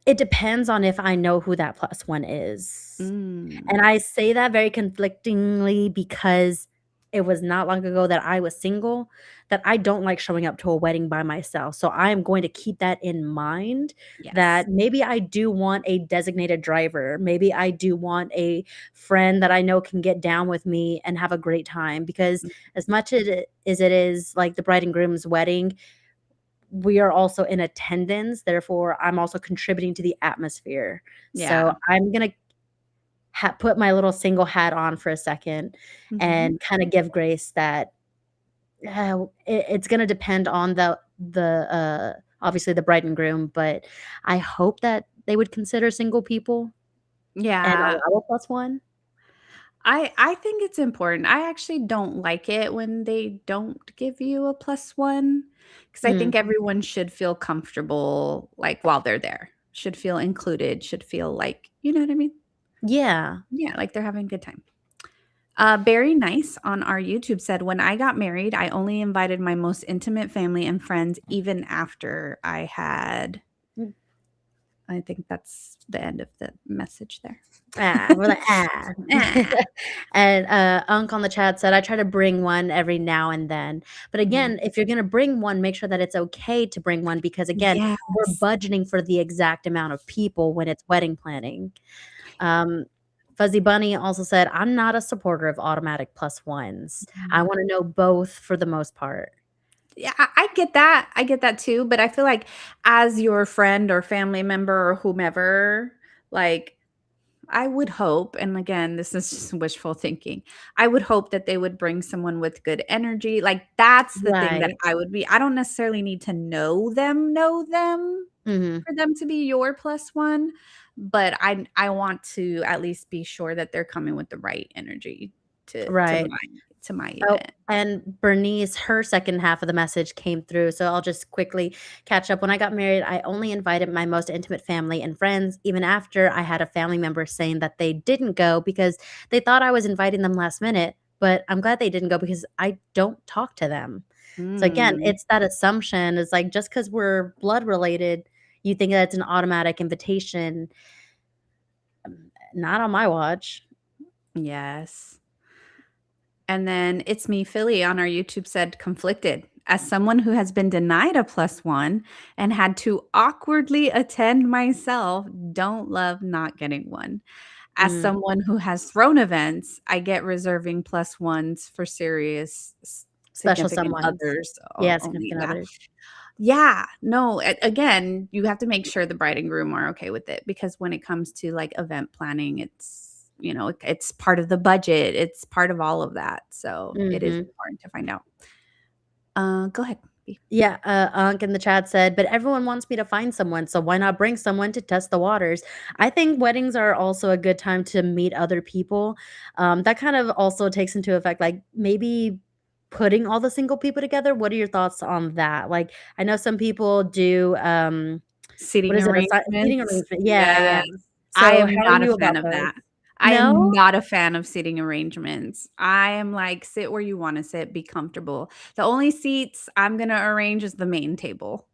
It depends on if I know who that plus one is. And I say that very conflictingly because it was not long ago that I was single, that I don't like showing up to a wedding by myself. So I am going to keep that in mind, Yes. that maybe I do want a designated driver. Maybe I do want a friend that I know can get down with me and have a great time, because as much as it is like the bride and groom's wedding, we are also in attendance. Therefore, I'm also contributing to the atmosphere. Yeah. So I'm going to put my little single hat on for a second Mhm. and kind of give grace that it's going to depend on the obviously the bride and groom, but I hope that they would consider single people and Yeah. allow a plus one. I think it's important. I actually don't like it when they don't give you a +1, because I think everyone should feel comfortable, like, while they're there. Should feel included, should feel like, you know what I mean? Yeah. Yeah, like they're having a good time. Barry Nice on our YouTube said, "When I got married, I only invited my most intimate family and friends even after I had." I think that's the end of the message there. We're like, And Unc on the chat said, I try to bring one every now and then. But again, if you're going to bring one, make sure that it's okay to bring one, because again, we're Yes. budgeting for the exact amount of people when it's wedding planning. Fuzzy Bunny also said, I'm not a supporter of automatic +1s. I want to know both for the most part. Yeah, I get that. I get that too, but I feel like as your friend or family member or whomever, like, I would hope, and again, this is just wishful thinking. I would hope that they would bring someone with good energy. Like, that's the thing that Right. I don't necessarily need to know them Mhm. for them to be your +1, but I want to at least be sure that they're coming with the right energy to Right. my Oh, event. and Bernice, her second half of the message came through, so I'll just quickly catch up. When I got married, I only invited my most intimate family and friends, even after I had a family member saying that they didn't go because they thought I was inviting them last minute, but I'm glad they didn't go because I don't talk to them. So again, Mm. it's that assumption. It's like just because we're blood related, you think that it's an automatic invitation. Not on my watch. Yes. And then It's Me Philly on our YouTube said, conflicted. As someone who has been denied a +1 and had to awkwardly attend myself, don't love not getting one. As Mhm. someone who has thrown events, I get reserving +1s for serious Special significant someones. others Yeah, only. significant Yeah. others. Yeah. No, again, you have to make sure the bride and groom are okay with it, because when it comes to like event planning, it's, it's part of the budget. It's part of all of that. So it is Mhm. important to find out. Go ahead. B. Yeah, Ankh in the chat said, but everyone wants me to find someone, so why not bring someone to test the waters? I think weddings are also a good time to meet other people. That kind of also takes into effect, like maybe putting all the single people together. What are your thoughts on that? Like, I know some people do, what Seating is it? Seating arrangements. arrangement. Yeah, yeah. Yes. I So am how are not a you fan about of those? that. I am No? not a fan of seating arrangements. I am like, sit where you want to sit, be comfortable. The only seats I'm going to arrange is the main table.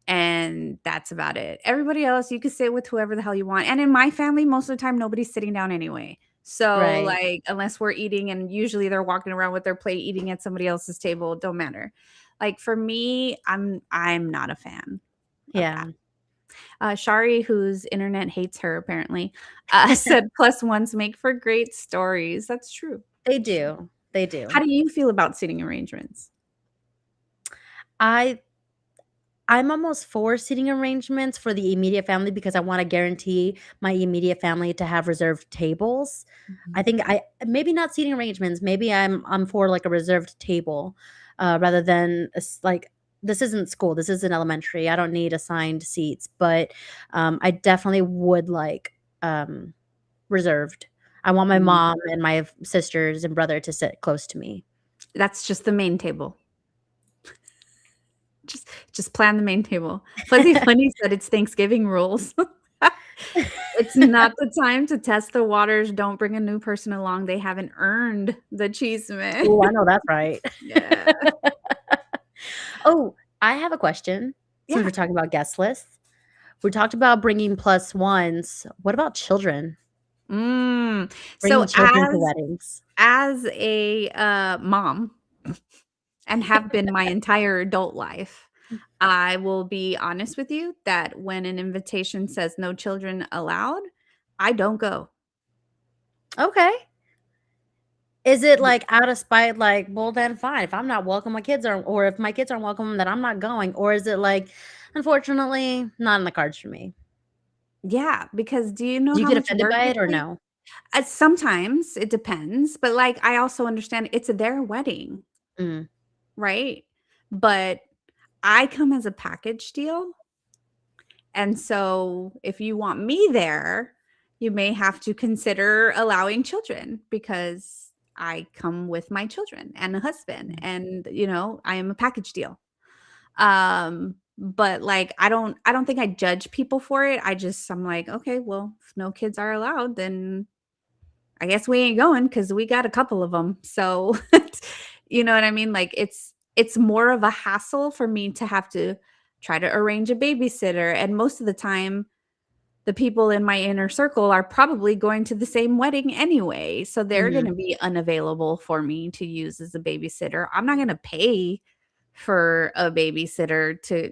And that's about it. Everybody else, you can sit with whoever the hell you want. And in my family, most of the time, nobody's sitting down anyway. So, Right. like, unless we're eating, and usually they're walking around with their plate eating at somebody else's table, it don't matter. Like for me, I'm not a fan of that. Yeah. Shari, whose internet hates her apparently, said +1s make for great stories. That's true. They That's true. do. They do. How do you feel about seating arrangements? I'm almost for seating arrangements for the immediate family because I wanna guarantee my immediate family to have reserved tables. I think I maybe not seating arrangements, maybe I'm for, like, a reserved table, rather than like this isn't school, this isn't elementary, I don't need assigned seats, but, I definitely would like, reserved. I want my Mm. mom and my sisters and brother to sit close to me. That's just the main table. Just plan the main table. Fuzzy Funny said it's Thanksgiving rules. It's not the time to test the waters. Don't bring a new person along. They haven't earned the cheeseman. Oh, I know that's right. Yeah. Oh, I have a question since Yeah. we're talking about guest lists. We talked about bringing +1s. What about children? Mm. Bringing So children to weddings. as a mom and have been my entire adult life, I will be honest with you that when an invitation says no children allowed, I don't go. Okay. Is it like out of spite, like, well, then fine. If I'm not welcome, my kids aren't, or if my kids aren't welcome, then I'm not going? Or is it like, unfortunately, not in the cards for me? Yeah, because do you know Do you how get much offended work by it it or takes? no? Sometimes it depends, but like I also understand it's their wedding, Mm, right? But I come as a package deal. And so if you want me there, you may have to consider allowing children because I come with my children and a husband mm. and I am a package deal. But like I don't think I judge people for it. I'm like, okay, well, if no kids are allowed, then I guess we ain't going because we got a couple of them. So you know what I mean? Like it's more of a hassle for me to have to try to arrange a babysitter. And most of the time, the people in my inner circle are probably going to the same wedding anyway. So they're going Mhm. to be unavailable for me to use as a babysitter. I'm not going to pay for a babysitter to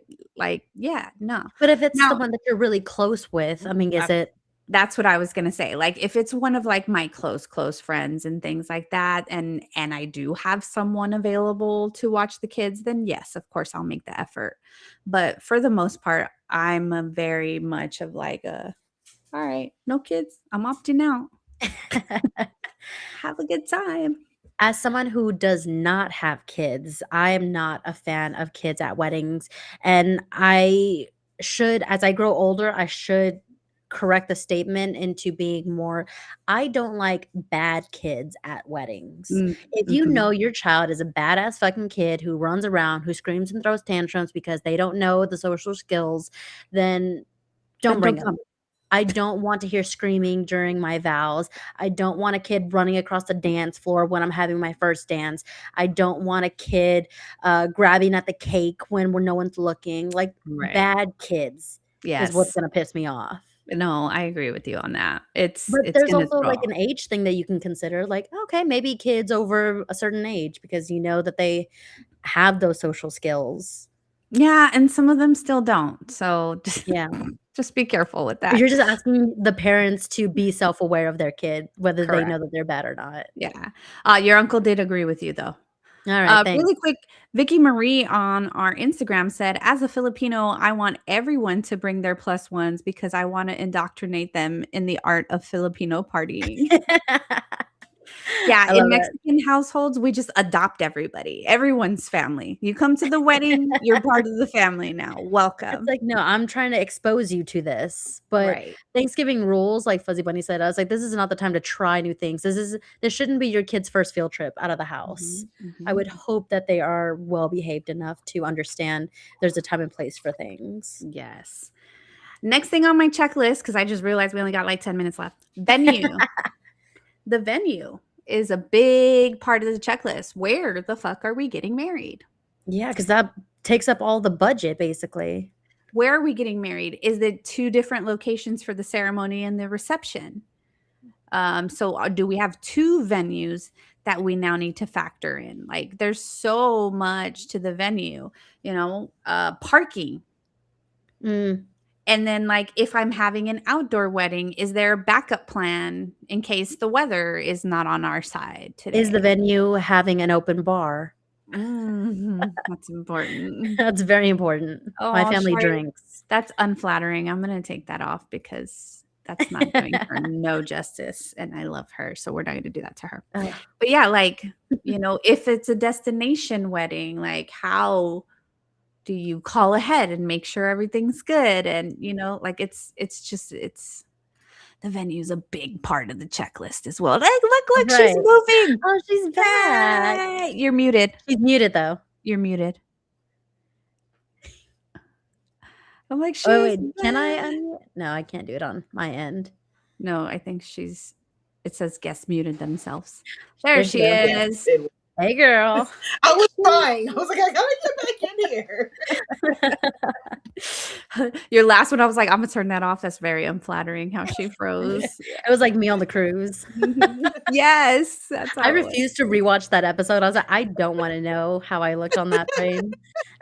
yeah, no. But if it's Now, someone that you're really close with, I mean, is uh, it that's what I was gonna say. Like, if it's one of like my close friends and things like that, and I do have someone available to watch the kids, then yes, of course I'll make the effort. But for the most part, I'm a very much of like a all right, no kids. I'm opting out. Have a good time. as someone who does not have kids, I am not a fan of kids at weddings, and I should as I grow older, I should correct the statement into being more, I don't like bad kids at weddings. Mm, If you mhm. know your child is a badass fucking kid who runs around, who screams and throws tantrums because they don't know the social skills, then don't Then bring don't them. come. I don't want to hear screaming during my vows. I don't want a kid running across the dance floor when I'm having my first dance. I don't want a kid, grabbing at the cake when no one's looking. Like, Right. bad kids is what's Yes. gonna piss me off. No, I agree with you on that. It's But it's there's gonna also, like, throw. an age thing that you can consider, like, okay, maybe kids over a certain age because you know that they have those social skills. Yeah, and some of them still don't. So Yeah. just be careful with that. You're just asking the parents to be self-aware of their kid, whether they Correct. know that they're bad or not. Yeah. Your uncle did agree with you though. Alright, thanks. Really quick, Vicky Marie on our Instagram said, as a Filipino, I want everyone to bring their plus ones because I want to indoctrinate them in the art of Filipino partying. Yeah, I in love it. Mexican households, we just adopt everybody. Everyone's family. You come to the wedding, you're part of the family now. It's Welcome. like, "No, I'm trying to expose you to this." But Right. Thanksgiving rules, like Fuzzy Bunny said, I was like, "This is not the time to try new things. This shouldn't be your kid's first field trip out of the house." Mhm, I mhm. would hope that they are well behaved enough to understand there's a time and place for things. Yes. Next thing on my checklist, because I just realized we only got like 10 minutes left. Venue. The venue is a big part of the checklist. Where the fuck are we getting married? Yeah, because that takes up all the budget, basically. Where are we getting married? Is it two different locations for the ceremony and the reception? So do we have two venues that we now need to factor in? Like there's so much to the venue, parking. Mm. And then like if I'm having an outdoor wedding, is there a backup plan in case the weather is not on our side Is the today? venue having an open bar? That's important. That's very important. My Oh, family sorry. drinks. That's unflattering. I'm gonna take that off because that's not doing her no justice, and I love her, so we're not gonna do that to her. Ugh. But yeah, like, if it's a destination wedding, like, how do you call ahead and make sure everything's good? And, like, it's the venue's a big part of the checklist as well. Like, look, she's Right. moving. Oh, she's back. Hey, you're muted. She's muted, though. You're muted. I'm like, Oh, she's wait, can I back. unmute? No, I can't do it on my end. No, I think it says guests muted themselves. There There she she goes. Yes, is. it Hey, girl. I was trying. I was like, I gotta get back in here. Your last one, I was like, I'm gonna turn that off. That's very unflattering how she froze. It was like me on the cruise. Yes, that's I how it was. refused to rewatch that episode. I was like, I don't want to know how I looked on that train.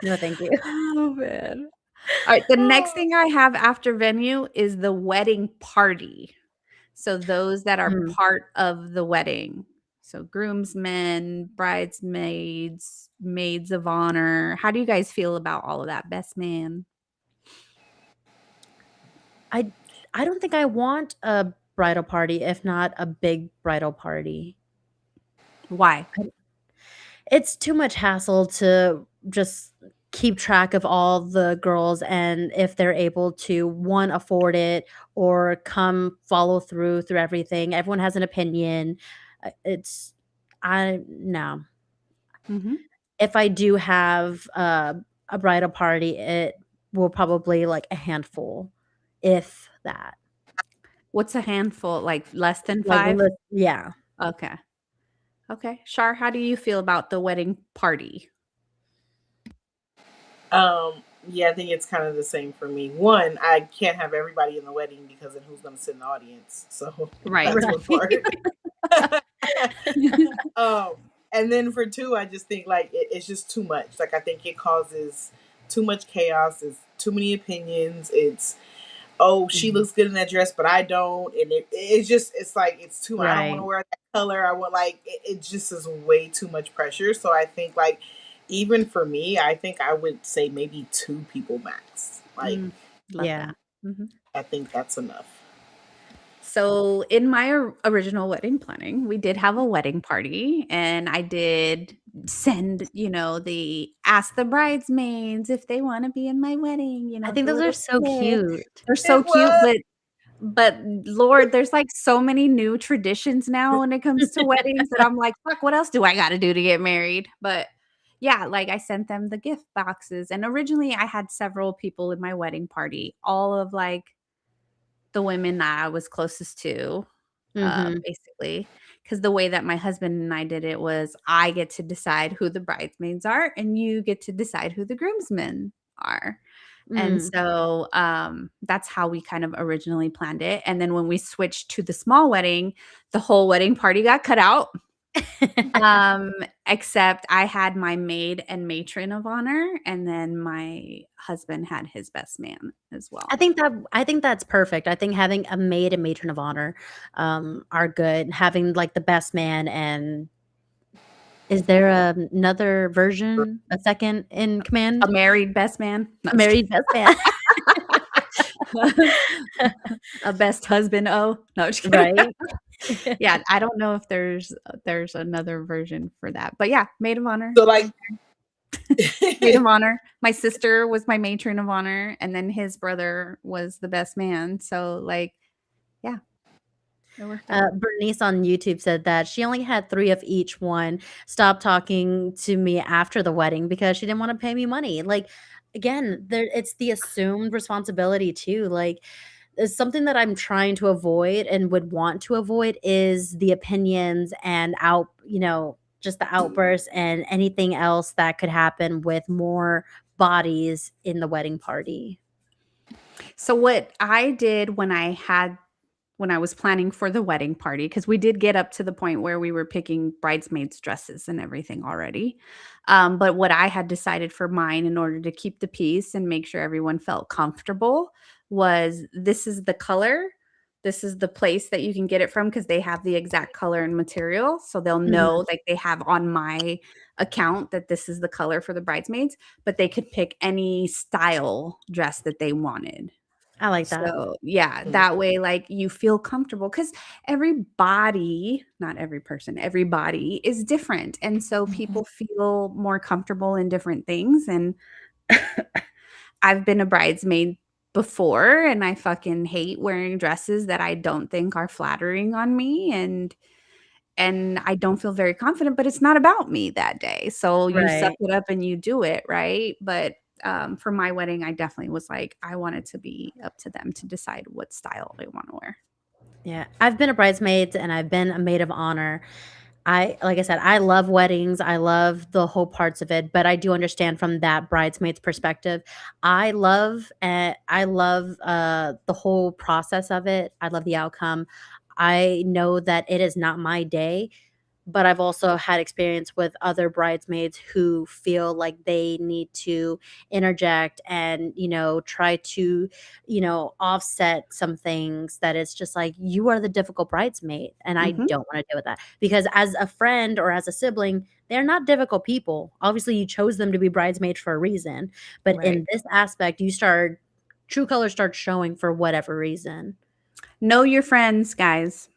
No, thank you. Oh, man. All right, the next thing I have after venue is the wedding party. So those that are Mm. part of the wedding. So groomsmen, bridesmaids, maids of honor. How do you guys feel about all of that? Best man? I don't think I want a bridal party, if not a big bridal party. Why? It's too much hassle to just keep track of all the girls and if they're able to, one, afford it or come follow through everything. Everyone has an opinion. It's I no. Mhm. If I do have a bridal party, it will probably like a handful, if that. What's a handful? Like less than Like, 5? yeah. Okay. Okay. Shar, how do you feel about the wedding party? Yeah, I think it's kind of the same for me. One, I can't have everybody in the wedding because then who's going to sit in the audience? So Right. that's one Right. part. And then for two, I just think like it's just too much. Like I think it causes too much chaos. It's too many opinions. It's she Mhm. looks good in that dress, but I don't, and it's like it's too. I don't want to Right. wear that color. I want like it just is way too much pressure. So I think like even for me, I think I would say maybe 2 people max. Like Love Yeah. that. Mhm. I think that's enough. So in my original wedding planning, we did have a wedding party and I did send, the ask the bridesmaids if they want to be in my wedding, I think the those are little so skit. cute. They're so It cute, was. but Lord, there's like so many new traditions now when it comes to weddings that I'm like, fuck, what else do I got to do to get married? But yeah, like I sent them the gift boxes. And originally I had several people in my wedding party, all of like the women that I was closest to, Mhm. basically. Because the way that my husband and I did it was I get to decide who the bridesmaids are, and you get to decide who the groomsmen are. And Mm. so, that's how we kind of originally planned it, and then when we switched to the small wedding, the whole wedding party got cut out, except I had my maid and matron of honor, and then my husband had his best man as well. I think that's perfect. I think having a maid and matron of honor, are good. Having, like, the best man and is there another version, a second in A command? married best man? No, A just married best man. kidding. A best husband, no, just kidding. Right? Yeah, I don't know if there's another version for that, but yeah, maid of honor. So like Maid of honor. My sister was my matron of honor, and then his brother was the best man. So, like, yeah, it worked out. Bernice on YouTube said that she only had 3 of each one stop talking to me after the wedding because she didn't wanna pay me money. Like, again, there it's the assumed responsibility too, like, it's something that I'm trying to avoid and would want to avoid is the opinions and just the outbursts and anything else that could happen with more bodies in the wedding party. So what I did when I was planning for the wedding party, because we did get up to the point where we were picking bridesmaids' dresses and everything already. But what I had decided for mine in order to keep the peace and make sure everyone felt comfortable was this is the color. This is the place that you can get it from because they have the exact color and material. So they'll Mhm. know, like they have on my account that this is the color for the bridesmaids, but they could pick any style dress that they wanted. I like that. So, yeah, that way, like, you feel comfortable because everybody not every person, everybody is different, and so Mhm. people feel more comfortable in different things, and I've been a bridesmaid before, and I fucking hate wearing dresses that I don't think are flattering on me, and I don't feel very confident, but it's not about me that day. So you suck Right. it up and you do it, right? But for my wedding, I definitely was like, I want it to be up to them to decide what style they want to wear. Yeah. I've been a bridesmaid and I've been a maid of honor. like I said, I love weddings. I love the whole parts of it, but I do understand from that bridesmaid's perspective. I love the whole process of it. I love the outcome. I know that it is not my day, but I've also had experience with other bridesmaids who feel like they need to interject and, try to, offset some things that it's just like, you are the difficult bridesmaid. And I Mhm. don't want to deal with that because as a friend or as a sibling, they're not difficult people. Obviously, you chose them to be bridesmaids for a reason. But Right. in this aspect, true colors start showing for whatever reason. Know your friends, guys.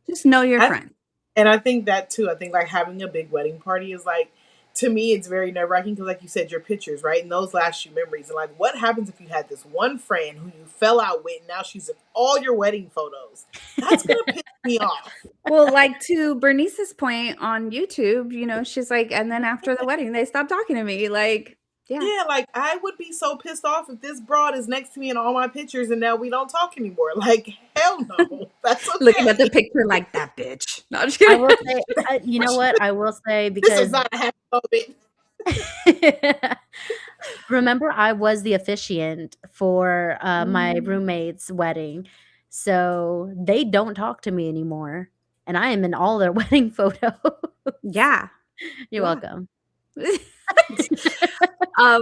Just know your I, friends. and I think that too. I think like having a big wedding party is like, to me, it's very nerve wracking because, like you said, your pictures, right? And those last you memories. And like, what happens if you had this one friend who you fell out with and now she's in all your wedding photos? That's going to piss me off. Well, like to Bernice's point on YouTube, she's like, and then after the wedding, they stopped talking to me. Like, yeah. Yeah, like I would be so pissed off if this broad is next to me in all my pictures and now we don't talk anymore. Like, hell no. That's Looking at the okay. picture like that bitch. No, I'm just I kidding. will say, you know what? I will say This is because not a happy moment. remember, I was the officiant for my Mm. roommate's wedding. So they don't talk to me anymore. And I am in all their wedding photos. Yeah. You're Yeah. welcome.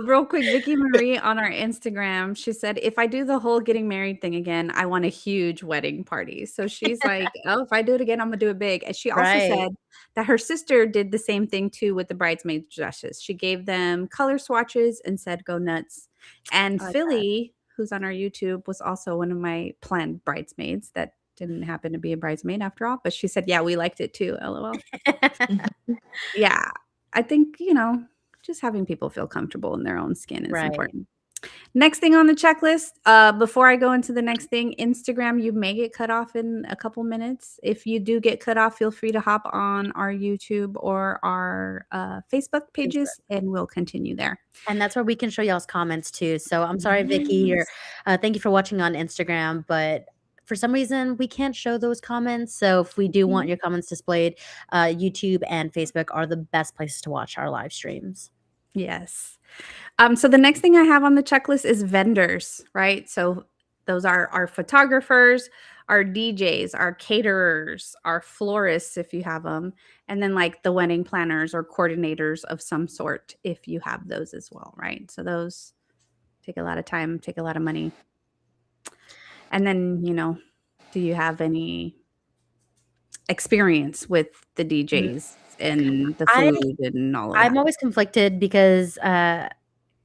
Real quick, Vicky Marie on our Instagram, she said, if I do the whole getting married thing again, I want a huge wedding party. So she's like, oh, if I do it again, I'm gonna do it big. And she also Right. said that her sister did the same thing too with the bridesmaids dresses. She gave them color swatches and said, go nuts. And I like that. Philly, who's on our YouTube, was also one of my planned bridesmaids that didn't happen to be a bridesmaid after all. But she said, yeah, we liked it too. LOL. Yeah. I think, just having people feel comfortable in their own skin is Right. important. Next thing on the checklist, before I go into the next thing, Instagram, you may get cut off in a couple minutes. If you do get cut off, feel free to hop on our YouTube or our Facebook pages, and we'll continue there. And that's where we can show y'all's comments too. So I'm sorry, Vicky. Thank you for watching on Instagram, but for some reason we can't show those comments. So if we do want your comments displayed, YouTube and Facebook are the best places to watch our live streams. Yes. So the next thing I have on the checklist is vendors, right? So those are our photographers, our DJs, our caterers, our florists, if you have them, and then like the wedding planners or coordinators of some sort, if you have those as well, right? So those take a lot of time, take a lot of money. And then, do you have any experience with the DJs and the food and all of that? I'm always conflicted because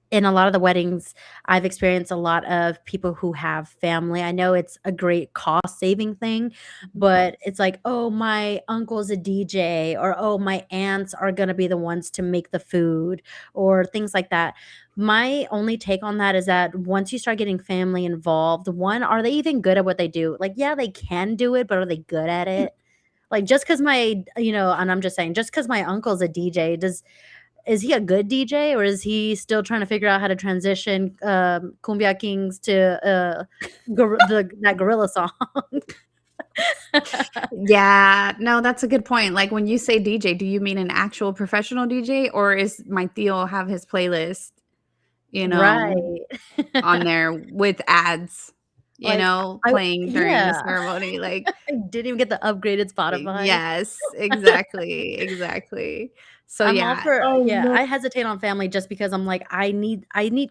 in a lot of the weddings, I've experienced a lot of people who have family. I know it's a great cost saving thing, but it's like, oh, my uncle's a DJ, or oh, my aunts are going to be the ones to make the food, or things like that. My only take on that is that once you start getting family involved, one, are they even good at what they do? Like, yeah, they can do it, but are they good at it? Like, just because and I'm just saying, just because my uncle's a DJ, is he a good DJ, or is he still trying to figure out how to transition Cumbia Kings to that gorilla song? Yeah, no, that's a good point. Like when you say DJ, do you mean an actual professional DJ, or is my Theo have his playlist, Right. on there with ads, Like, playing during the yeah. ceremony? Like, I didn't even get the upgraded Spotify. yes, exactly. So I'm all yeah, for Oh, no. I hesitate on family just because I'm like, I need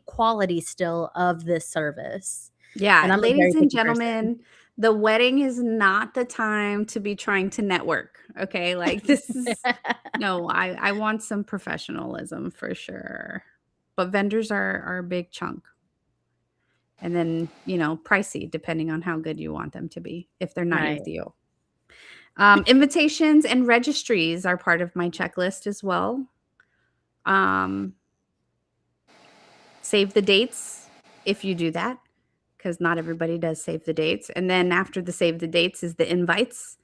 quality still of this service. And yeah, I'm a very ladies and picky person. gentlemen, the wedding is not the time to be trying to network. Okay, like this is no, I want some professionalism for sure. But vendors are a big chunk. And then, pricey depending on how good you want them to be if they're not your Right. deal. Invitations and registries are part of my checklist as well. Save the dates if you do that, because not everybody does save the dates. And then after the save the dates is the invites,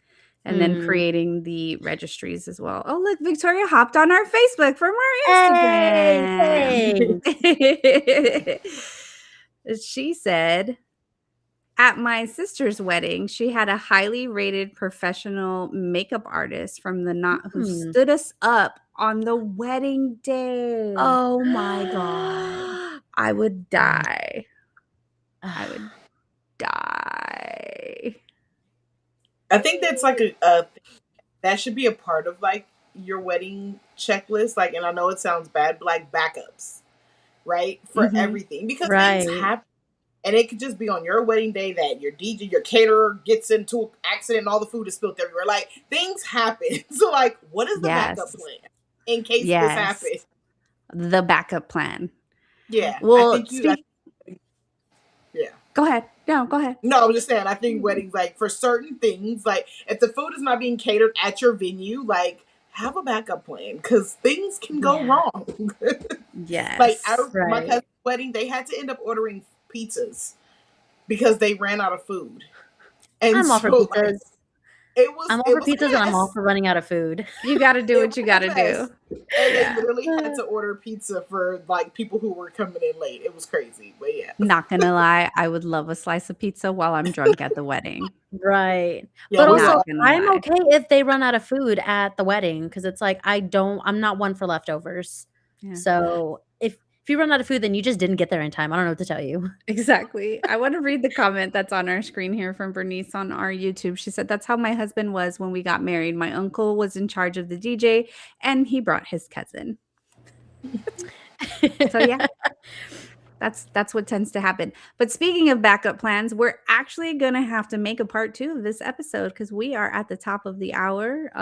and then creating the registries as well. Oh, look, Victoria hopped on our Facebook from our Instagram. Hey, She said, at at my sister's wedding, she had a highly rated professional makeup artist from the Knot who stood us up on the wedding day. Oh my God. I would die. I would die. I think that's like a that should be a part of like your wedding checklist. Like, and I know it sounds bad, but like backups, right? For everything, because things happen. And it could just be on your wedding day that your DJ, your caterer gets into an accident and all the food is spilled everywhere. Like, things happen. So, like, what is the backup plan in case this happens? The backup plan. Yeah. Well, I think yeah. Go ahead. No, go ahead. No, I was just saying, I think weddings, like, for certain things, like, if the food is not being catered at your venue, like, have a backup plan because things can go wrong. Yes. Like, my cousin's wedding, they had to end up ordering pizzas because they ran out of food. And I'm all for pizzas. I'm all for pizzas and I'm all for running out of food. You got to do what you got to do. And they literally had to order pizza for like people who were coming in late. It was crazy, but yeah. Not gonna lie, I would love a slice of pizza while I'm drunk at the wedding. Right. Yeah, but also, I'm okay if they run out of food at the wedding because it's like I'm not one for leftovers. Yeah. So if you run out of food, then you just didn't get there in time. I don't know what to tell you. Exactly. I want to read the comment that's on our screen here from Bernice on our YouTube. She said, that's how my husband was when we got married. My uncle was in charge of the DJ and he brought his cousin. So yeah, that's what tends to happen. But speaking of backup plans, we're actually going to have to make a part 2 of this episode because we are at the top of the hour.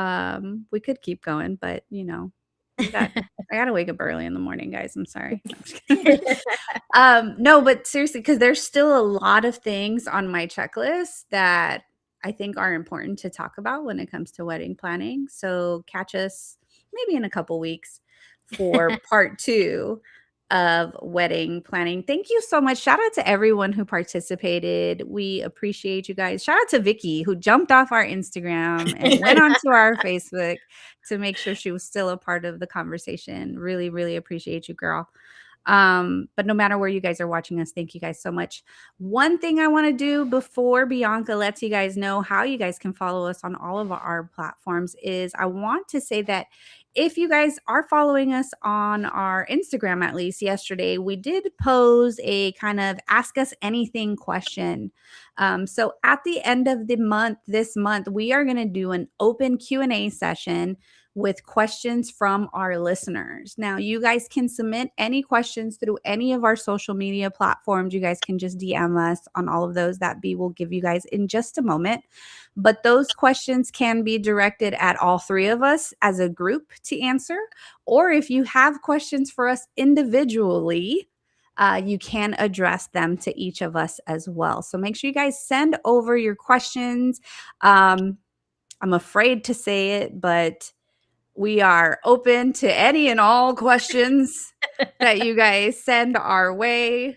We could keep going, but you know, I gotta wake up early in the morning, guys. I'm sorry. No, but seriously, because there's still a lot of things on my checklist that I think are important to talk about when it comes to wedding planning. So catch us maybe in a couple weeks for part 2 of wedding planning. Thank you so much. Shout out to everyone who participated. We appreciate you guys. Shout out to Vicky who jumped off our Instagram and went onto our Facebook to make sure she was still a part of the conversation. Really, really appreciate you, girl. But no matter where you guys are watching us, thank you guys so much. One thing I want to do before Bianca lets you guys know how you guys can follow us on all of our platforms is I want to say that if you guys are following us on our Instagram, at least yesterday, we did pose a kind of ask us anything question. So at the end of the month, this month, we are going to do an open Q&A session with questions from our listeners. Now, you guys can submit any questions through any of our social media platforms. You guys can just DM us on all of those that B will give you guys in just a moment. But those questions can be directed at all 3 of us as a group to answer. Or if you have questions for us individually, you can address them to each of us as well. So make sure you guys send over your questions. I'm afraid to say it, but we are open to any and all questions that you guys send our way.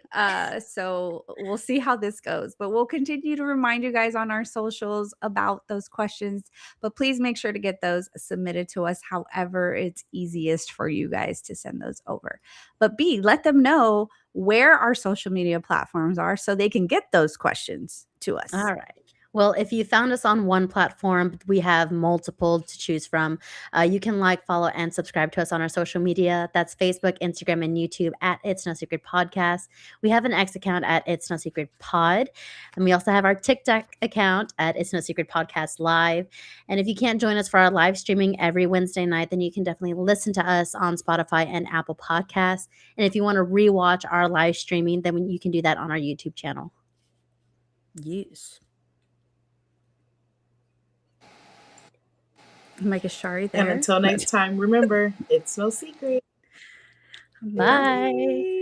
So we'll see how this goes, but we'll continue to remind you guys on our socials about those questions, but please make sure to get those submitted to us however it's easiest for you guys to send those over. But B, let them know where our social media platforms are so they can get those questions to us. All right. Well, if you found us on one platform, we have multiple to choose from. You can like, follow, and subscribe to us on our social media. That's Facebook, Instagram, and YouTube at It's No Secret Podcast. We have an X account at It's No Secret Pod. And we also have our TikTok account at It's No Secret Podcast Live. And if you can't join us for our live streaming every Wednesday night, then you can definitely listen to us on Spotify and Apple Podcasts. And if you want to rewatch our live streaming, then you can do that on our YouTube channel. Yes. Make a Shari there. And until next time, remember, it's no secret. Bye.